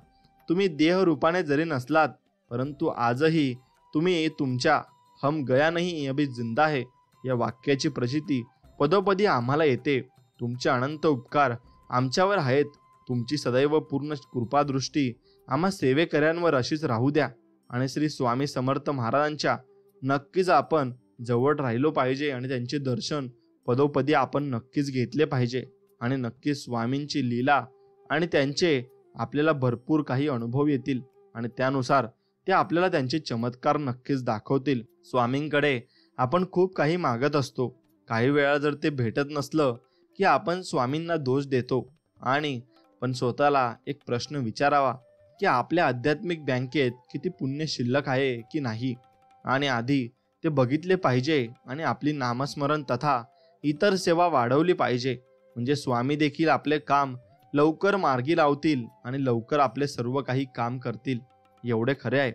तुम्ही देह रूपाने जरी नसलात, परंतु आजही तुम्ही तुमच्या हम गया नहीं अभी जिंदा है या वाक्याची प्रचिती पदोपदी आम्हाला येते. तुमचे अनंत उपकार आमच्यावर आहेत. तुमची सदैव पूर्ण कृपादृष्टी आम्हा सेवेकऱ्यांवर अशीच राहू द्या. आणि श्री स्वामी समर्थ महाराजांच्या नक्कीच आपण जवळ राहिलो पाहिजे आणि त्यांचे दर्शन पदोपदी आपण नक्कीच घेतले पाहिजे. आणि नक्कीच स्वामींची लीला आणि त्यांचे आपल्याला भरपूर काही अनुभव येतील आणि त्यानुसार ते आपल्याला त्यांचे चमत्कार नक्कीच दाखवतील. स्वामींकडे आपण खूप काही मागत असतो, काही वेळा जर ते भेटत नसलं की आपण स्वामींना दोष देतो. आणि पण स्वतःला एक प्रश्न विचारावा की आपल्या आध्यात्मिक बँकेत किती पुण्य शिल्लक आहे की नाही, आणि आधी ते बघितले पाहिजे आणि आपली नामस्मरण तथा इतर सेवा वाढवली पाहिजे. म्हणजे स्वामी देखील आपले काम लवकर मार्गी लावतील आणि लवकर आपले सर्व काही काम करतील. एवढे खरे आहे.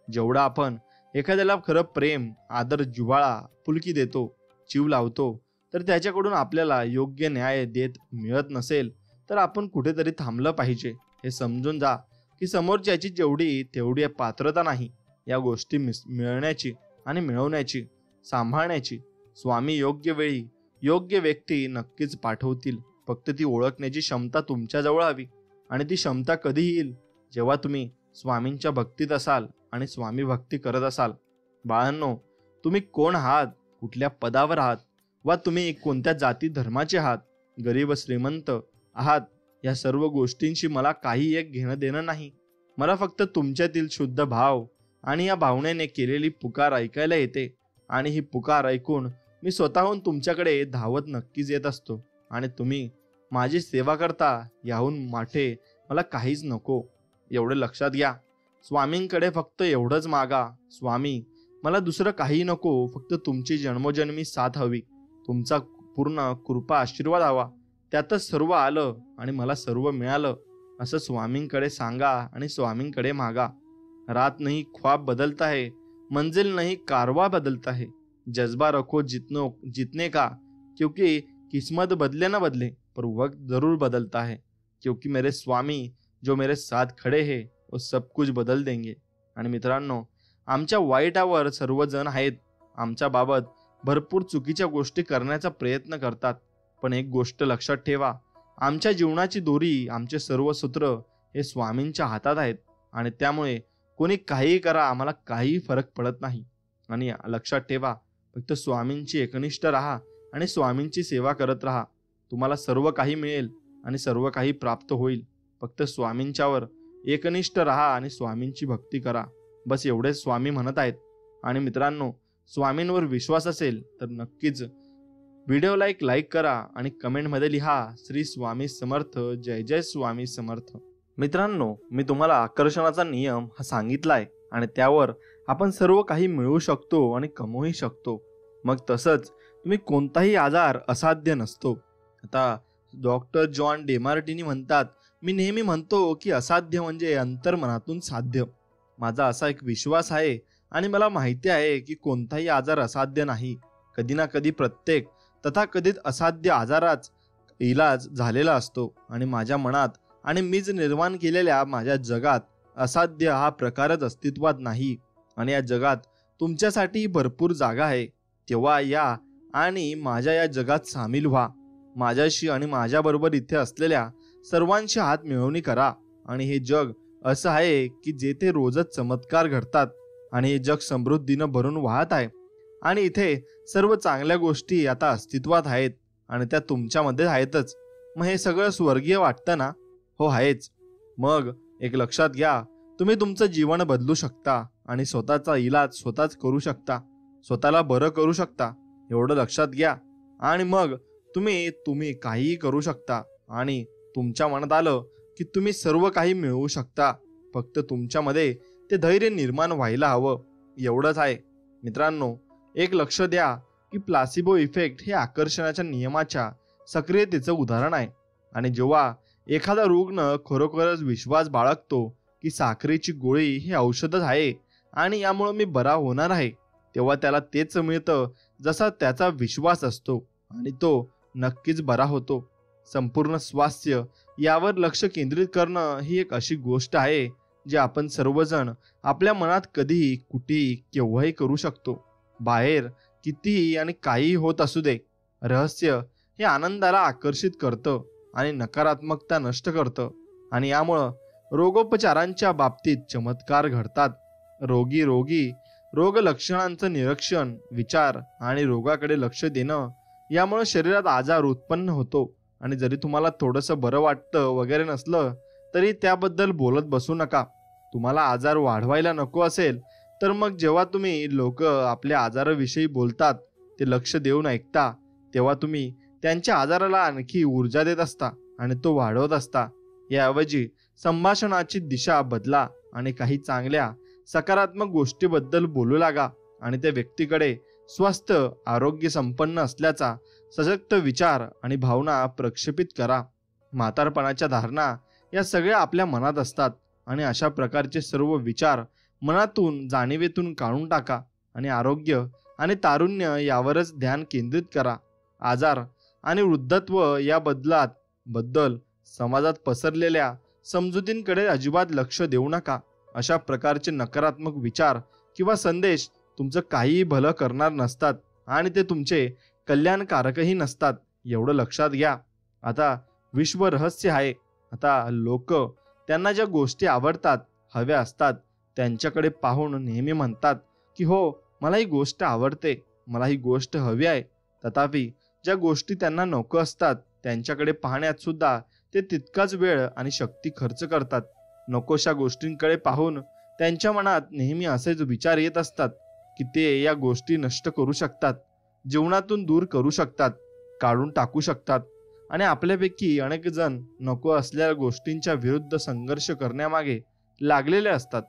जेवढा आपण एखाद्याला खरं प्रेम, आदर, जिव्हाळा, पुलकी देतो, जीव लावतो, तर त्याच्याकडून आपल्याला योग्य न्याय देत मिळत नसेल तर आपण कुठेतरी थांबलं पाहिजे. हे समजून जा की समोरच्याची जेवढी तेवढी पात्रता नाही या गोष्टी मिळण्याची आणि मिळवण्याची, सांभाळण्याची. स्वामी योग्य वेळी योग्य व्यक्ती नक्कीच पाठवतील. फक्त ती ओळखण्याची क्षमता तुमच्याजवळ हवी. आणि ती क्षमता कधी येईल? जेव्हा तुम्ही स्वामींच्या भक्तीत असाल आणि स्वामी भक्ती करत असाल. बाळांनो, तुम्ही कोण आहात, कुठल्या पदावर आहात, वा तुम्ही कोणत्या जाती धर्माचे आहात, गरीब श्रीमंत आहात, या सर्व गोष्टींशी मला काही एक घेणं देणं नाही. मला फक्त तुमच्यातील शुद्ध भाव आणि या भावनेने केलेली पुकार ऐकायला येते. आणि ही पुकार ऐकून मी स्वतःहून तुमच्याकडे धावत नक्कीच येत असतो. आणि तुम्ही माझी सेवा करता, याहून मोठे मला काहीच नको. एवढे लक्षात घ्या. स्वामींकडे फक्त एवढंच मागा, स्वामी मला दुसरं काही नको, फक्त तुमची जन्मोजन्मी साथ हवी, तुमचा पूर्ण कृपा आशीर्वाद हवा, त्यातच सर्व आलं आणि मला सर्व मिळालं, असं स्वामींकडे सांगा आणि स्वामींकडे मागा. रात नहीं ख्वाब बदलता है, मंजिल नहीं कारवा बदलता है, जज्बा रखो जीतने का, क्योंकि किस्मत बदले न बदले पर वक्त जरूर बदलता है. क्योंकि मेरे स्वामी जो मेरे साथ खडे है वो सब कुछ बदल देंगे. आणि मित्रांनो, आमच्या वाईटावर सर्वजण आहेत, आमच्या बाबत भरपूर चुकीच्या गोष्टी करण्याचा प्रयत्न करतात. पण एक गोष्ट लक्षात ठेवा, आमच्या जीवनाची दोरी, आमचे सर्व सूत्र हे स्वामींच्या हातात आहेत. आणि त्यामुळे कोणी काहीही करा, आम्हाला काही फरक पडत नाही. आणि लक्षात ठेवा, फक्त स्वामींची एकनिष्ठ राहा आणि स्वामींची सेवा करत राहा. तुम्हाला सर्व काही मिळेल आणि सर्व काही प्राप्त होईल. फक्त स्वामींच्यावर एकनिष्ठ राहा आणि स्वामींची भक्ती करा. बस एवढेच स्वामी म्हणत आहेत. आणि मित्रांनो, स्वामींवर विश्वास असेल तर नक्कीच व्हिडिओला एक लाईक करा आणि कमेंटमध्ये लिहा श्री स्वामी समर्थ, जय जय स्वामी समर्थ. मित्रांनो, मी तुम्हाला आकर्षणाचा नियम हा सांगितला आहे आणि त्यावर आपण सर्व काही मिळवू शकतो आणि कमवूही शकतो. मग तसंच तुम्ही कोणताही आजार असाध्य नसतो. आता डॉक्टर जॉन डेमार्टिनी म्हणतात, मी नेहमी म्हणतो की असाध्य म्हणजे अंतर्मनातून साध्य. माझा असा एक विश्वास आहे आणि मला माहिती आहे की कोणताही आजार असाध्य नाही. कधी ना कधी प्रत्येक तथाकथित असाध्य आजाराच इलाज झालेला असतो. आणि माझ्या मनात आणि मीच निर्माण केलेल्या माझ्या जगात असाध्य हा प्रकारच अस्तित्वात नाही. आणि या जगात तुमच्यासाठी भरपूर जागा आहे. तेव्हा या आणि माझ्या या जगात सामील व्हा. माझ्याशी आणि माझ्याबरोबर इथे असलेल्या सर्वांशी हात मिळवणी करा. आणि हे जग असं आहे की जेथे रोजच चमत्कार घडतात आणि हे जग समृद्धीनं भरून वाहत आहे. आणि इथे सर्व चांगल्या गोष्टी आता अस्तित्वात आहेत आणि त्या तुमच्यामध्ये आहेतच. मग हे सगळं स्वर्गीय वाटतं ना? हो, आहेच. मग एक लक्षात घ्या, तुम्ही तुमचं जीवन बदलू शकता आणि स्वतःचा इलाज स्वतःच करू शकता, स्वतःला बरं करू शकता. एवढं लक्षात घ्या. आणि मग तुम्ही काहीही करू शकता. आणि तुमच्या मनात आलं की तुम्ही सर्व काही मिळवू शकता. फक्त तुमच्यामध्ये ते धैर्य निर्माण व्हायला हवं. एवढंच आहे. मित्रांनो, एक लक्ष द्या की प्लासिबो इफेक्ट हे आकर्षणाच्या नियमाच्या सक्रियतेचं उदाहरण आहे. आणि जेव्हा एखादा रुग्ण खरोखरच विश्वास बाळगतो की साखरेची गोळी हे औषधच आहे आणि यामुळे मी बरा होणार आहे, तेव्हा त्याला तेच मिळतं जसा त्याचा विश्वास असतो आणि तो नक्कीच बरा होतो. संपूर्ण स्वास्थ्य यावर लक्ष केंद्रित करणं ही एक अशी गोष्ट आहे जी आपण सर्वजण आपल्या मनात कधीही, कुठेही, केव्हाही करू शकतो. बाहेर कितीही आणि काहीही होत असू दे, रहस्य हे आनंदाला आकर्षित करतं आणि नकारात्मकता नष्ट करतं. आणि यामुळं रोगोपचारांच्या बाबतीत चमत्कार घडतात. रोग लक्षणांचं निरीक्षण, विचार आणि रोगाकडे लक्ष देणं यामुळे शरीरात आजार उत्पन्न होतो. आणि जरी तुम्हाला थोडंसं बरं वाटतं वगैरे नसलं तरी त्याबद्दल बोलत बसू नका. तुम्हाला आजार वाढवायला नको असेल तर मग जेव्हा तुम्ही लोक आपल्या आजाराविषयी बोलतात ते लक्ष देऊन ऐकता, तेव्हा तुम्ही त्यांच्या आजाराला आणखी ऊर्जा देत असता आणि तो वाढवत असता. याऐवजी संभाषणाची दिशा बदला आणि काही चांगल्या सकारात्मक गोष्टीबद्दल बोलू लागा आणि त्या व्यक्तीकडे स्वस्थ, आरोग्य संपन्न असल्याचा सशक्त विचार आणि भावना प्रक्षेपित करा. म्हातारपणाच्या धारणा या सगळ्या आपल्या मनात असतात आणि अशा प्रकारचे सर्व विचार मनातून, जाणीवेतून काढून टाका आणि आरोग्य आणि तारुण्य यावरच ध्यान केंद्रित करा. आजार आणि वृद्धत्व या बद्दल समाजात पसरलेल्या समजुतींकडे अजिबात लक्ष देऊ नका. अशा प्रकारचे नकारात्मक विचार किंवा संदेश तुमचं काहीही भलं करणार नसतात आणि ते तुमचे कल्याणकारकही नसतात. एवढं लक्षात घ्या. आता विश्व रहस्य आहे. आता लोक त्यांना ज्या गोष्टी आवडतात, हव्या असतात, त्यांच्याकडे पाहून नेहमी म्हणतात की हो, मला ही गोष्ट आवडते, मला ही गोष्ट हवी आहे. तथापि ज्या गोष्टी त्यांना नको असतात त्यांच्याकडे पाहण्यात सुद्धा ते तितकाच वेळ आणि शक्ती खर्च करतात. नकोशा गोष्टींकडे पाहून त्यांच्या मनात नेहमी असेच विचार येत असतात की ते या गोष्टी नष्ट करू शकतात, जीवनातून दूर करू शकतात, काढून टाकू शकतात. आणि आपल्यापैकी अनेक जण नको असलेल्या गोष्टींच्या विरुद्ध संघर्ष करण्यामागे लागलेले असतात.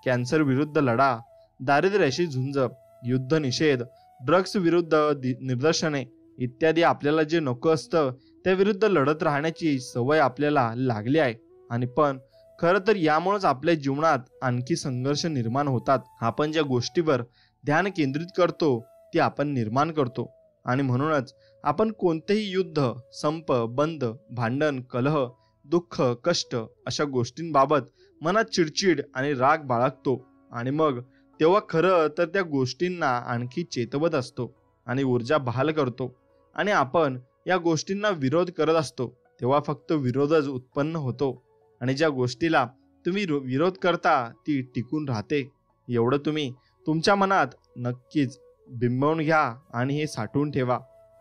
कॅन्सर विरुद्ध लढा, दारिद्र्याशी झुंज, युद्ध निषेध, ड्रग्स विरुद्ध निदर्शने इत्यादी. आपल्याला जे नको असतं त्या विरुद्ध लढत राहण्याची सवय आपल्याला लागली आहे. आणि पण खरं तर यामुळेच आपल्या जीवनात आणखी संघर्ष निर्माण होतात. आपण ज्या गोष्टीवर ध्यान केंद्रित करतो ती आपण निर्माण करतो. आणि म्हणूनच आपण कोणतेही युद्ध, संप, बंद, भांडण, कलह, दुःख, कष्ट अशा गोष्टींबाबत मनात चिडचिड आणि राग बाळगतो आणि मग तेव्हा खरं तर त्या गोष्टींना आणखी चेतवत असतो आणि ऊर्जा बहाल करतो आणि आपण या गोष्टींना विरोध करत असतो तेव्हा फक्त विरोधच उत्पन्न होतो आणि ज्या गोष्टीला तुम्ही विरोध करता ती टिकून राहते. एवढं तुम्ही तुमच्या मनात नक्कीच बिंबवून घ्या आणि हे साठवून ठेवा.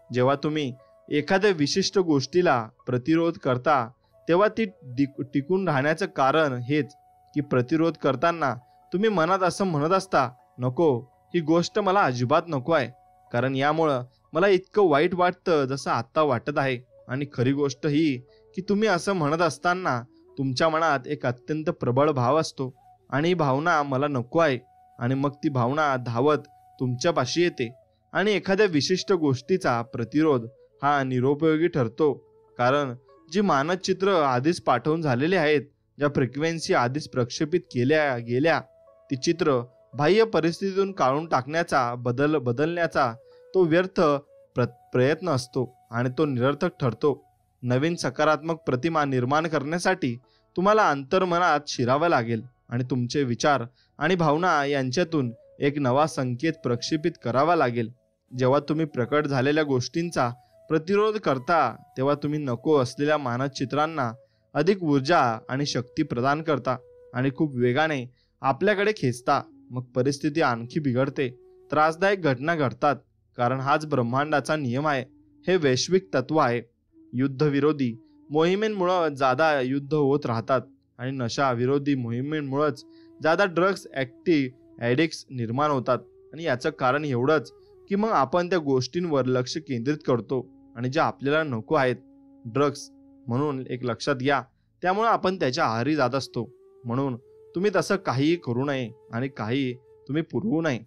जेव्हा तुम्ही एखाद्या विशिष्ट गोष्टीला प्रतिरोध करता तेव्हा ती टिकून राहण्याचं कारण हेच की प्रतिरोध करताना तुम्ही मनात असं म्हणत असता, नको, ही गोष्ट मला अजिबात नको आहे, कारण यामुळं मला इतकं वाईट वाटतं जसं आता वाटत आहे. आणि खरी गोष्ट ही की तुम्ही असं म्हणत असताना तुमच्या मनात एक अत्यंत प्रबळ भाव असतो आणि ही भावना मला नको आहे आणि मग ती भावना धावत तुमच्यापाशी येते आणि एखाद्या विशिष्ट गोष्टीचा प्रतिरोध हा निरुपयोगी ठरतो. कारण जी मानचित्र आधीच पाठवून झालेली आहेत, ज्या फ्रिक्वेन्सी आधीच प्रक्षेपित केल्या गेल्या, ती चित्र बाह्य परिस्थितीतून काढून टाकण्याचा बदलण्याचा तो व्यर्थ प्रयत्न असतो आणि तो निरर्थक ठरतो. नवीन सकारात्मक प्रतिमा निर्माण करण्यासाठी तुम्हाला अंतर्मनात शिरावं लागेल आणि तुमचे विचार आणि भावना यांच्यातून एक नवा संकेत प्रक्षेपित करावा लागेल. जेव्हा तुम्ही प्रकट झालेल्या गोष्टींचा प्रतिरोध करता तेव्हा तुम्ही नको असलेल्या मानचित्रांना अधिक ऊर्जा आणि शक्ती प्रदान करता आणि खूप वेगाने आपल्याकडे खेचता. मग परिस्थिती आणखी बिघडते, त्रासदायक घटना घडतात, कारण हाच ब्रह्मांडाचा नियम आहे. हे वैश्विक तत्व आहे. युद्धविरोधी मोहिमेंमुळे जादा युद्ध होत राहतात आणि नशा विरोधी मोहिमेंमुळेच जादा ड्रग्ज ॲडिक्ट्स निर्माण होतात. आणि याचं कारण एवढंच की मग आपण त्या गोष्टींवर लक्ष केंद्रित करतो आणि ज्या आपल्याला नको आहेत, ड्रग्ज म्हणून एक लक्षात घ्या, त्यामुळे आपण त्याच्या आहारी जात असतो. म्हणून तुम्ही तसं काहीही करू नये आणि काही तुम्ही पुरवू नये.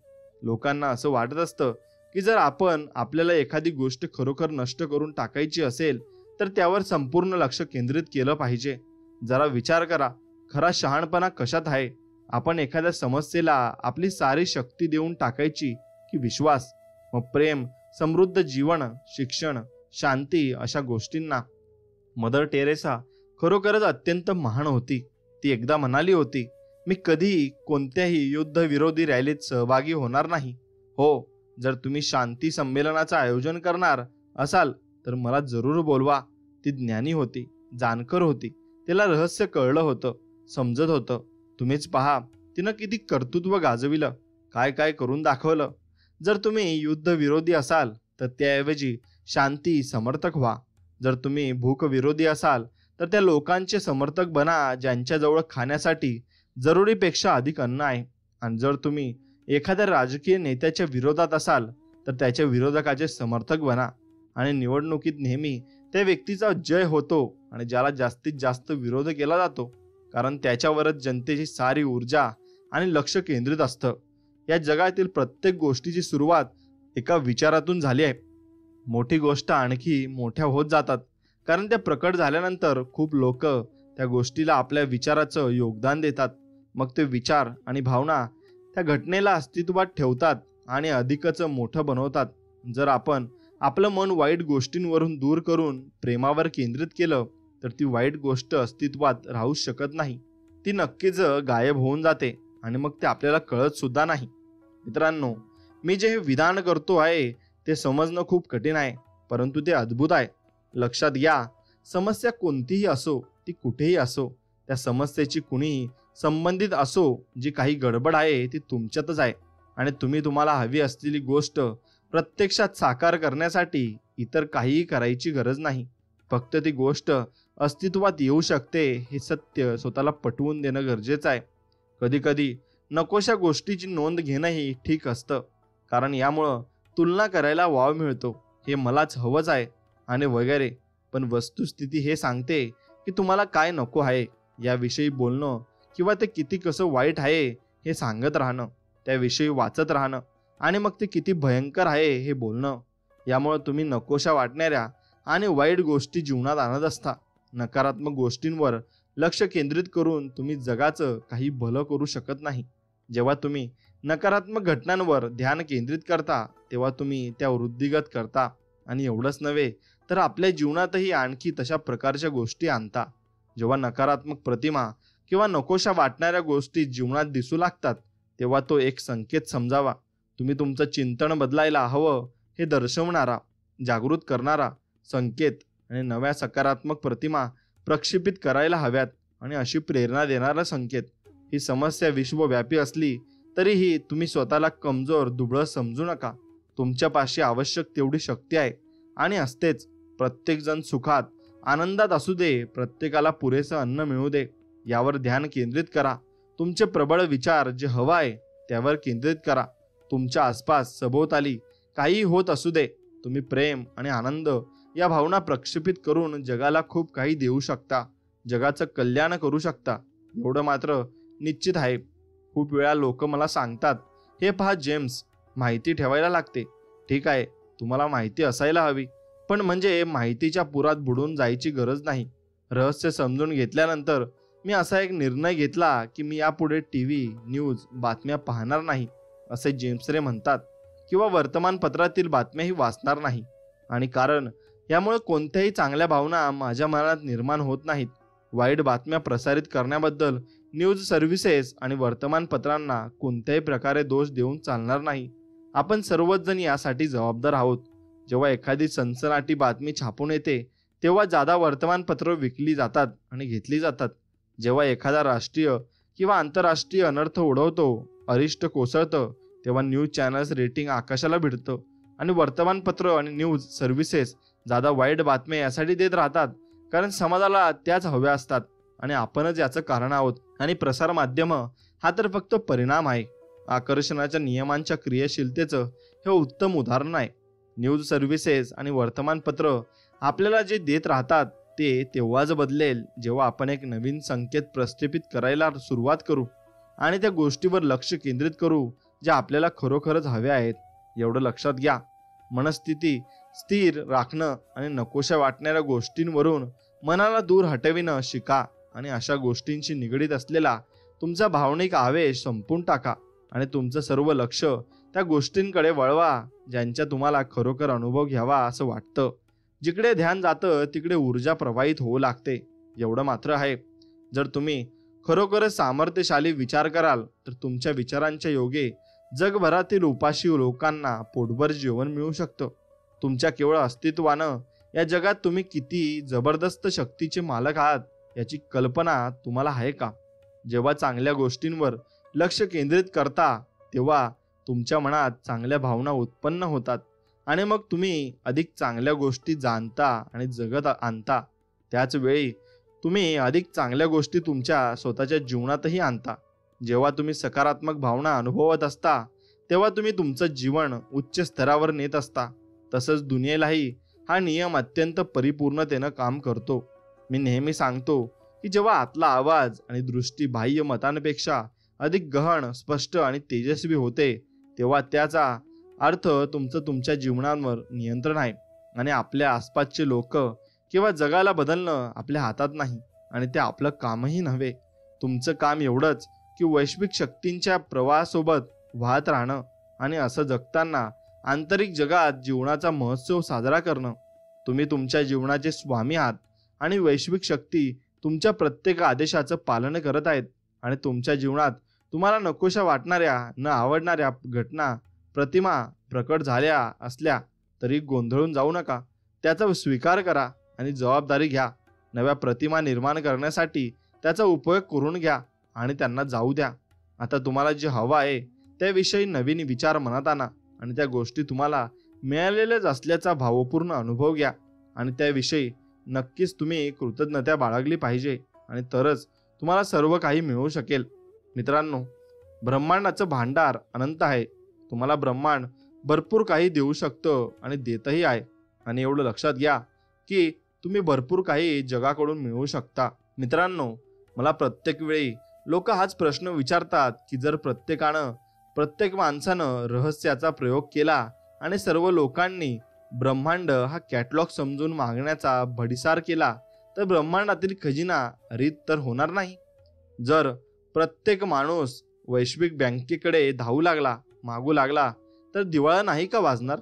लोकांना असं वाटत असतं की जर आपण आपल्याला एखादी गोष्ट खरोखर नष्ट करून टाकायची असेल तर त्यावर संपूर्ण लक्ष केंद्रित केलं पाहिजे. जरा विचार करा, खरा शहाणपणा कशात आहे? आपण एखाद्या समस्येला आपली सारी शक्ती देऊन टाकायची की विश्वास, मग प्रेम, समृद्ध जीवन, शिक्षण, शांती अशा गोष्टींना? मदर टेरेसा खरोखरच अत्यंत महान होती. ती एकदा म्हणाली होती, मी कधी कोणत्याही युद्धविरोधी रॅलीत सहभागी होणार नाही. हो, जर तुम्ही शांती संमेलनाचं आयोजन करणार असाल तर मला जरूर बोलवा. ती ज्ञानी होती, जाणकार होती, तिला रहस्य कळलं होतं, समजत होतं. तुम्हीच पहा, तिनं किती कर्तृत्व गाजविलं, काय काय करून दाखवलं. जर तुम्ही युद्धविरोधी असाल तर त्याऐवजी शांती समर्थक व्हा. जर तुम्ही भूकविरोधी असाल तर त्या लोकांचे समर्थक बना ज्यांच्याजवळ खाण्यासाठी जरुरीपेक्षा अधिक अन्न आहे. आणि जर तुम्ही एखाद्या राजकीय नेत्याच्या विरोधात असाल तर त्याच्या विरोधकाचे समर्थक बना. आणि निवडणुकीत नेहमी त्या व्यक्तीचा जय होतो आणि ज्याला जास्तीत जास्त विरोध केला जातो, कारण त्याच्यावरच जनतेची सारी ऊर्जा आणि लक्ष केंद्रित असतं. या जगातील प्रत्येक गोष्टीची सुरुवात एका विचारातून झाली आहे. मोठी गोष्ट आणखी मोठ्या होत जातात कारण त्या प्रकट झाल्यानंतर खूप लोक त्या गोष्टीला आपल्या विचाराचं योगदान देतात. मग ते विचार आणि भावना त्या घटनेला अस्तित्वात ठेवतात आणि अधिकच मोठं बनवतात. जर आपण आपलं मन वाईट गोष्टींवरून दूर करून प्रेमावर केंद्रित केलं तर ती वाईट गोष्ट अस्तित्वात राहू शकत नाही. ती नक्कीच गायब होऊन जाते आणि मग ते आपल्याला कळत सुद्धा नाही. मित्रांनो, मी जे हे विधान करतो आहे ते समजणं खूप कठीण आहे, परंतु ते अद्भुत आहे. लक्षात घ्या, समस्या कोणतीही असो, ती कुठेही असो, त्या समस्येची कुणीही संबंधित असो, जी काही गडबड आहे ती तुमच्यातच आहे आणि तुम्ही तुम्हाला हवी असलेली गोष्ट प्रत्यक्षात साकार करण्यासाठी इतर काहीही करायची गरज नाही. फक्त ती गोष्ट अस्तित्वात येऊ शकते हे सत्य स्वतःला पटवून देणं गरजेचं आहे. कधी कधी नकोशा गोष्टीची नोंद घेणंही ठीक असतं, कारण यामुळं तुलना करायला वाव मिळतो, हे मलाच हवंच आहे आणि वगैरे. पण वस्तुस्थिती हे सांगते की तुम्हाला काय नको आहे याविषयी बोलणं किंवा ते किती कसं वाईट आहे हे सांगत राहणं, त्याविषयी वाचत राहणं आणि मग ते किती भयंकर आहे हे बोलणं, यामुळे तुम्ही नकोशा वाटणाऱ्या आणि वाईट गोष्टी जीवनात आणत असता. नकारात्मक गोष्टींवर लक्ष केंद्रित करून तुम्ही जगाचं काही भलं करू शकत नाही. जेव्हा तुम्ही नकारात्मक घटनांवर ध्यान केंद्रित करता तेव्हा तुम्ही त्या वृद्धिगत करता आणि एवढंच नव्हे तर आपल्या जीवनातही आणखी तशा प्रकारच्या गोष्टी आणता जेव्हा नकारात्मक प्रतिमा किंवा नकोशा वाटणाऱ्या गोष्टी जीवनात दिसू लागतात तेव्हा तो एक संकेत समजावा. तुम्ही तुमचं चिंतन बदलायला हवं हे दर्शवणारा, जागृत करणारा संकेत आणि नव्या सकारात्मक प्रतिमा प्रक्षेपित करायला हव्यात आणि अशी प्रेरणा देणारा संकेत. ही समस्या विश्वव्यापी असली तरीही तुम्ही स्वतःला कमजोर दुबळं समजू नका. तुमच्यापाशी आवश्यक तेवढी शक्ती आहे आणि असतेच. प्रत्येक जण सुखात आनंदात असू दे, प्रत्येकाला पुरेसं अन्न मिळू दे, यावर ध्यान केंद्रित करा. तुमचे प्रबळ विचार जे हवं आहे त्यावर केंद्रित करा. तुमच्या आसपास सभोवताली काही होत असू दे, तुम्ही प्रेम आणि आनंद या भावना प्रक्षेपित करून जगाला खूप काही देऊ शकता, जगाचं कल्याण करू शकता. एवढं मात्र निश्चित आहे. खूप वेळा लोक मला सांगतात, हे पहा जेम्स, माहिती ठेवायला लागते. ठीक आहे, तुम्हाला माहिती असायला हवी, पण म्हणजे माहितीच्या पुरात बुडून जायची गरज नाही. रहस्य समजून घेतल्यानंतर मी असा एक निर्णय घेतला की मी यापुढे टीव्ही, न्यूज, बातम्या पाहणार नाही, असे जेम्स रे म्हणतात, किंवा वर्तमानपत्रातील बातम्याही वाचणार नाही. आणि कारण यामुळे कोणत्याही चांगल्या भावना माझ्या मनात निर्माण होत नाहीत. वाईट बातम्या प्रसारित करण्याबद्दल न्यूज सर्व्हिसेस आणि वर्तमानपत्रांना कोणत्याही प्रकारे दोष देऊन चालणार नाही. आपण सर्वच जण यासाठी जबाबदार आहोत. जेव्हा एखादी सनसनाटी बातमी छापून येते तेव्हा जादा वर्तमानपत्र विकली जातात आणि घेतली जातात. जेव्हा एखादा राष्ट्रीय किंवा आंतरराष्ट्रीय अनर्थ ओढवतो, अरिष्ट कोसळतं, तेव्हा न्यूज चॅनल्स रेटिंग आकाशाला भिडतं आणि वर्तमानपत्र आणि न्यूज सर्व्हिसेस जादा वाईट बातम्या यासाठी देत राहतात कारण समाजाला त्याच हव्या असतात आणि आपणच याचं कारण आहोत. आणि प्रसार माध्यम हा तर फक्त परिणाम आहे. आकर्षणाच्या नियमांच्या क्रियाशीलतेचं हे उत्तम उदाहरण आहे. न्यूज सर्व्हिसेस आणि वर्तमानपत्र आपल्याला जे देत राहतात ते तेव्हाच बदलेल जेव्हा आपण एक नवीन संकेत प्रस्थापित करायला सुरुवात करू आणि त्या गोष्टीवर लक्ष केंद्रित करू ज्या आपल्याला खरोखरच हव्या आहेत. एवढं लक्षात घ्या, मनस्थिती स्थिर राखणं आणि नकोशा वाटणाऱ्या गोष्टींवरून मनाला दूर हटविणं शिका आणि अशा गोष्टींशी निगडीत असलेला तुमचा भावनिक आवेश संपून टाका आणि तुमचं सर्व लक्ष त्या गोष्टींकडे वळवा ज्यांचा तुम्हाला खरोखर अनुभव घ्यावा असं वाटतं. जिकडे ध्यान जातं तिकडे ऊर्जा प्रवाहित होऊ लागते. एवढं मात्र आहे, जर तुम्ही खरोखरच सामर्थ्यशाली विचार कराल तर तुमच्या विचारांच्या योगे जगभरातील उपाशी लोकांना पोटभर जेवण मिळू शकतं. तुमच्या केवळ अस्तित्वानं या जगात तुम्ही किती जबरदस्त शक्तीचे मालक आहात याची कल्पना तुम्हाला आहे का? जेव्हा चांगल्या गोष्टींवर लक्ष केंद्रित करता तेव्हा तुमच्या मनात चांगल्या भावना उत्पन्न होतात आणि मग तुम्ही अधिक चांगल्या गोष्टी जाणता आणि जगत आणता. त्याच वेळी तुम्ही अधिक चांगल्या गोष्टी तुमच्या स्वतःच्या जीवनातही आणता. जेव्हा तुम्ही सकारात्मक भावना अनुभवत असता तेव्हा तुम्ही तुमचं जीवन उच्च स्तरावर नेत असता. तसंच दुनियेलाही हा नियम अत्यंत परिपूर्णतेनं काम करतो. मी नेहमी सांगतो की जेव्हा आतला आवाज आणि दृष्टी बाह्य मतांपेक्षा अधिक गहन, स्पष्ट आणि तेजस्वी होते तेव्हा त्याचा अर्थ तुमचं तुमच्या जीवनावर नियंत्रण आहे आणि आपल्या आसपासचे लोक किंवा जगाला बदलणं आपल्या हातात नाही आणि ते आपलं कामही नव्हे. तुमचं काम एवढंच की वैश्विक शक्तींच्या प्रवाहासोबत वाहत राहणं आणि असं जगताना आंतरिक जगात जीवनाचा महोत्सव साजरा करणं. तुम्ही तुमच्या जीवनाचे स्वामी आहात आणि वैश्विक शक्ती तुमच्या प्रत्येक आदेशाचं पालन करत आहेत आणि तुमच्या जीवनात तुम्हाला नकोशा वाटणाऱ्या, न आवडणाऱ्या घटना, प्रतिमा प्रकट झाल्या असल्या तरी गोंधळून जाऊ नका. त्याचा स्वीकार करा आणि जबाबदारी घ्या. नव्या प्रतिमा निर्माण करण्यासाठी त्याचा उपयोग करून घ्या आणि त्यांना जाऊ द्या. आता तुम्हाला जे हवं आहे त्याविषयी नवीन विचार मनात आणा आणि त्या गोष्टी तुम्हाला मिळालेल्याच असल्याचा भावपूर्ण अनुभव घ्या आणि त्याविषयी नक्कीच तुम्ही कृतज्ञता बाळगली पाहिजे आणि तरच तुम्हाला सर्व काही मिळू शकेल. मित्रांनो, ब्रह्मांडाचं भांडार अनंत आहे. तुम्हाला ब्रह्मांड भरपूर काही देऊ शकतं आणि देतही आहे. आणि एवढं लक्षात घ्या की तुम्ही भरपूर काही जगाकडून मिळवू शकता. मित्रांनो, मला प्रत्येक वेळी लोक हाच प्रश्न विचारतात की जर प्रत्येक माणसानं रहस्याचा प्रयोग केला आणि सर्व लोकांनी ब्रह्मांड हा कॅटलॉग समजून मागण्याचा भडीसार केला तर ब्रह्मांडातील खजिना रीत तर होणार नाही. जर प्रत्येक माणूस वैश्विक बँकेकडे धावू लागला, मागू लागला तर दिवाळा नाही का वाजणार?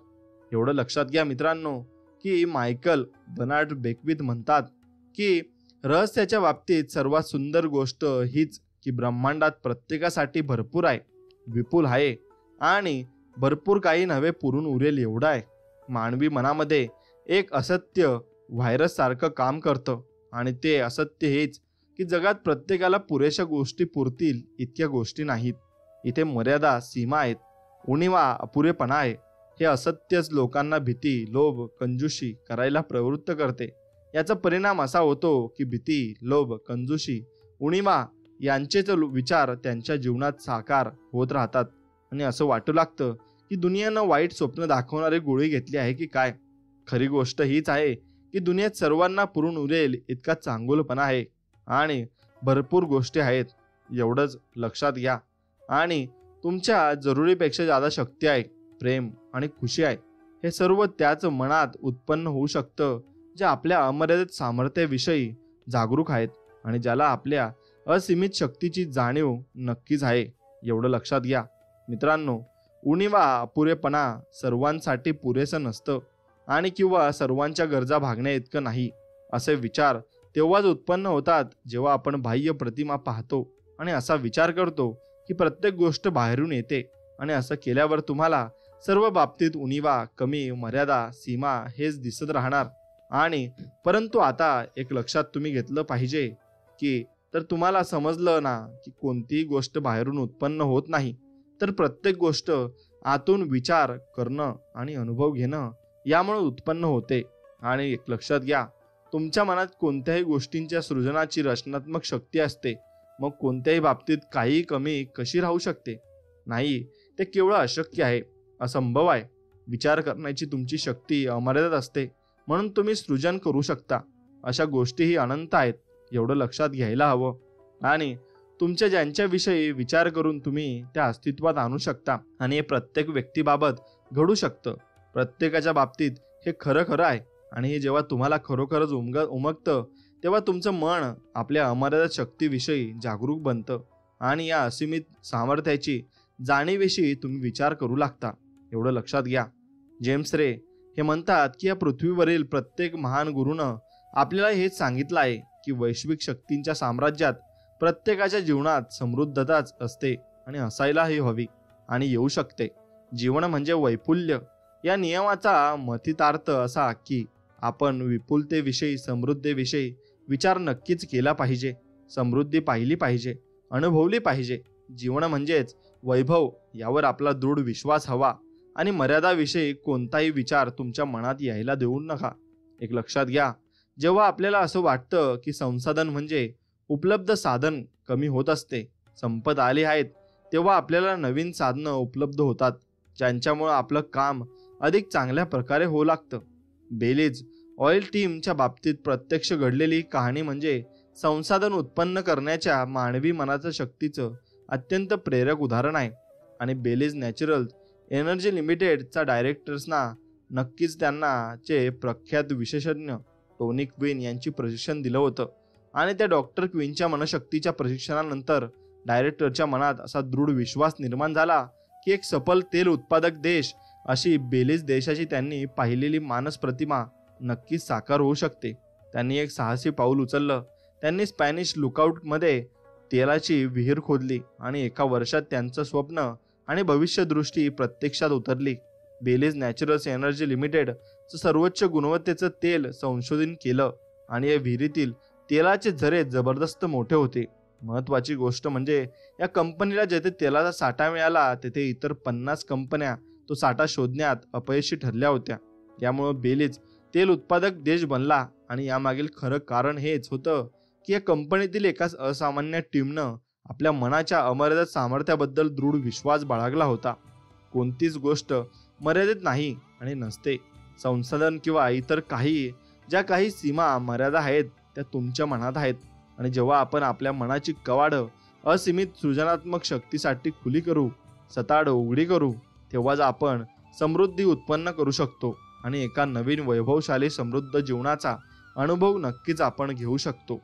एवढं लक्षात घ्या मित्रांनो की मायकल बर्नार्ड बेक्विथ म्हणतात की रहस्याच्या बाबतीत सर्वात सुंदर गोष्ट हीच की ब्रह्मांडात प्रत्येकासाठी भरपूर आहे, विपुल आहे आणि भरपूर काही नव्हे पुरून उरेल एवढं आहे. मानवी मनामध्ये एक असत्य व्हायरस सारखं काम करतं आणि ते असत्य हेच की जगात प्रत्येकाला पुरेशा गोष्टी पुरतील इतक्या गोष्टी नाहीत. इथे मर्यादा, सीमा आहेत, उणीवा, अपुरेपणा आहे. हे असत्यच लोकांना भीती, लोभ, कंजूशी करायला प्रवृत्त करते. याचा परिणाम असा होतो की भीती, लोभ, कंजूशी, उणीवा यांचेच विचार त्यांच्या जीवनात साकार होत राहतात आणि असं वाटू लागतं की दुनियेनं वाईट स्वप्न दाखवणारी गोळी घेतली आहे की काय. खरी गोष्ट हीच आहे की दुनियेत सर्वांना पुरून उरेल इतका चांगुलपणा आहे आणि भरपूर गोष्टी आहेत, एवढंच लक्षात घ्या. आणि तुमच्या जरुरीपेक्षा जादा शक्ती आहे, प्रेम आणि खुशी आहे. हे सर्व त्याच मनात उत्पन्न होऊ शकतं जे आपल्या अमर्यादित सामर्थ्याविषयी जागरूक आहेत आणि ज्याला आपल्या असीमित शक्तीची जाणीव नक्कीच आहे, एवढं लक्षात घ्या. मित्रांनो, उणीवा, अपुरेपणा सर्वांसाठी पुरेसं नसतं आणि किंवा सर्वांच्या गरजा भागण्या इतकं नाही. असे विचार तेव्हाच उत्पन्न होतात जेव्हा आपण बाह्य प्रतिमा पाहतो आणि असा विचार करतो की प्रत्येक गोष्ट बाहेरून येते आणि असं केल्यावर तुम्हाला सर्व बाबतीत उणीवा, कमी, मर्यादा, सीमा हेच दिसत राहणार. आणि परंतु आता एक लक्षात तुम्ही घेतलं पाहिजे की तर तुम्हाला समजलं ना की कोणतीही गोष्ट बाहेरून उत्पन्न होत नाही, तर प्रत्येक गोष्ट आतून विचार करणं आणि अनुभव घेणं यामुळे उत्पन्न होते. आणि एक लक्षात घ्या, तुमच्या मनात कोणत्याही गोष्टींच्या सृजनाची रचनात्मक शक्ती असते. मग कोणत्याही बाबतीत काही कमी कशी राहू शकते? नाही, ते केवळ अशक्य आहे, असंभव आहे. विचार करण्याची तुमची शक्ती अमर्यादित असते, म्हणून तुम्ही सृजन करू शकता. अशा गोष्टीही अनंत आहेत, एवढं लक्षात घ्यायला हवं. आणि तुमच्या ज्यांच्याविषयी विचार करून तुम्ही त्या अस्तित्वात आणू शकता आणि हे प्रत्येक व्यक्तीबाबत घडू शकतं. प्रत्येकाच्या बाबतीत हे खरं आहे आणि हे जेव्हा तुम्हाला खरोखरच उमगतं तेव्हा तुमचं मन आपल्या अमर्यादित शक्तीविषयी जागरूक बनतं आणि या असीमित सामर्थ्याची जाणीवेशी तुम्ही विचार करू लागता, एवढं लक्षात घ्या. जेम्स रे हे म्हणतात की या पृथ्वीवरील प्रत्येक महान गुरुनं आपल्याला हेच सांगितलं आहे की वैश्विक शक्तींच्या साम्राज्यात प्रत्येकाच्या जीवनात समृद्धताच असते आणि असायलाही हवी आणि येऊ शकते. जीवन म्हणजे वैपुल्य. या नियमाचा मथितार्थ असा की आपण विपुलतेविषयी, समृद्धीविषयी विचार नक्कीच केला पाहिजे, समृद्धी पाहिली पाहिजे, अनुभवली पाहिजे. जीवन म्हणजेच वैभव, यावर आपला दृढ विश्वास हवा आणि मर्यादाविषयी कोणताही विचार तुमच्या मनात यायला देऊ नका. एक लक्षात घ्या, जेव्हा आपल्याला असं वाटतं की संसाधन म्हणजे उपलब्ध साधन कमी होत असते, संपत आले आहेत, तेव्हा आपल्याला नवीन साधनं उपलब्ध होतात ज्यांच्यामुळे आपलं काम अधिक चांगल्या प्रकारे होऊ लागतं. बेलीज ऑइल टीमच्या बाबतीत प्रत्यक्ष घडलेली कहाणी म्हणजे संसाधन उत्पन्न करण्याच्या मानवी मनाच्या शक्तीचं अत्यंत प्रेरक उदाहरण आहे. आणि बेलीज नॅचरल एनर्जी लिमिटेडचा डायरेक्टर्सना नक्कीच त्यांनाचे प्रख्यात विशेषज्ञ टोनी क्विन यांची प्रशिक्षण दिलं होतं आणि त्या डॉक्टर क्विनच्या मनशक्तीच्या प्रशिक्षणानंतर डायरेक्टरच्या मनात असा दृढ विश्वास निर्माण झाला की एक सफल तेल उत्पादक देश अशी बेलीज देशाची त्यांनी पाहिलेली मानस प्रतिमा नक्कीच साकार होऊ शकते. त्यांनी एक साहसी पाऊल उचललं. त्यांनी स्पॅनिश लुकआउटमध्ये तेलाची विहीर खोदली आणि एका वर्षात त्यांचं स्वप्न आणि भविष्यदृष्टी प्रत्यक्षात उतरली. बेलीज नॅचरल्स एनर्जी लिमिटेडचं सर्वोच्च गुणवत्तेचं तेल संशोधन केलं आणि या विहिरीतील तेलाचे झरे जबरदस्त मोठे होते. महत्वाची गोष्ट म्हणजे या कंपनीला जेथे तेलाचा साठा मिळाला तेथे इतर 50 कंपन्या तो साठा शोधण्यात अपयशी ठरल्या होत्या. यामुळे बेलीज तेल उत्पादक देश बनला आणि यामागील खरं कारण हेच होतं की या कंपनीतील एका असामान्य टीमनं आपल्या मनाच्या अमर्यादित सामर्थ्याबद्दल दृढ विश्वास बाळगला होता. कोणतीच गोष्ट मर्यादित नाही आणि नसते. संसाधन किंवा इतर काही ज्या काही सीमा मर्यादा आहेत त्या तुमच्या मनात आहेत आणि जेव्हा आपण आपल्या मनाची कवाडं असीमित सृजनात्मक शक्तीसाठी खुली करू, सताड उघडी करू, तेव्हाच आपण समृद्धी उत्पन्न करू शकतो आणि एका नवीन वैभवशाली समृद्ध जीवनाचा अनुभव नक्कीच आपण घेऊ शकतो.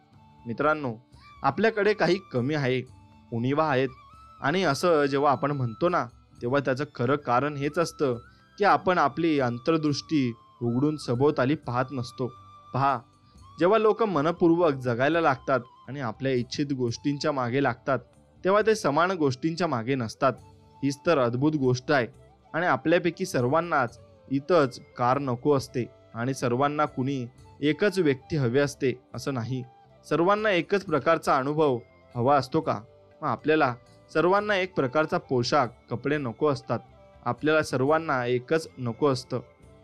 मित्रांनो, आपल्याकडे काही कमी आहे, उणीवा आहेत आणि असं जेव्हा आपण म्हणतो ना तेव्हा त्याचं खरं कारण हेच असतं की आपण आपली अंतर्दृष्टी उघडून सभोवताली पाहत नसतो. पहा, जेव्हा लोक मनपूर्वक जगायला लागतात आणि आपल्या इच्छित गोष्टींच्या मागे लागतात, तेव्हा ते समान गोष्टींच्या मागे नसतात. हीच तर अद्भुत गोष्ट आहे. आणि आपल्यापैकी सर्वांनाच इथंच कार नको असते आणि सर्वांना कुणी एकच व्यक्ती हवे असते असं नाही. सर्वांना एकच प्रकारचा अनुभव हवा असतो का? मग आपल्याला सर्वांना एक प्रकारचा पोशाख कपडे नको असतात. आपल्याला सर्वांना एकच नको असतं.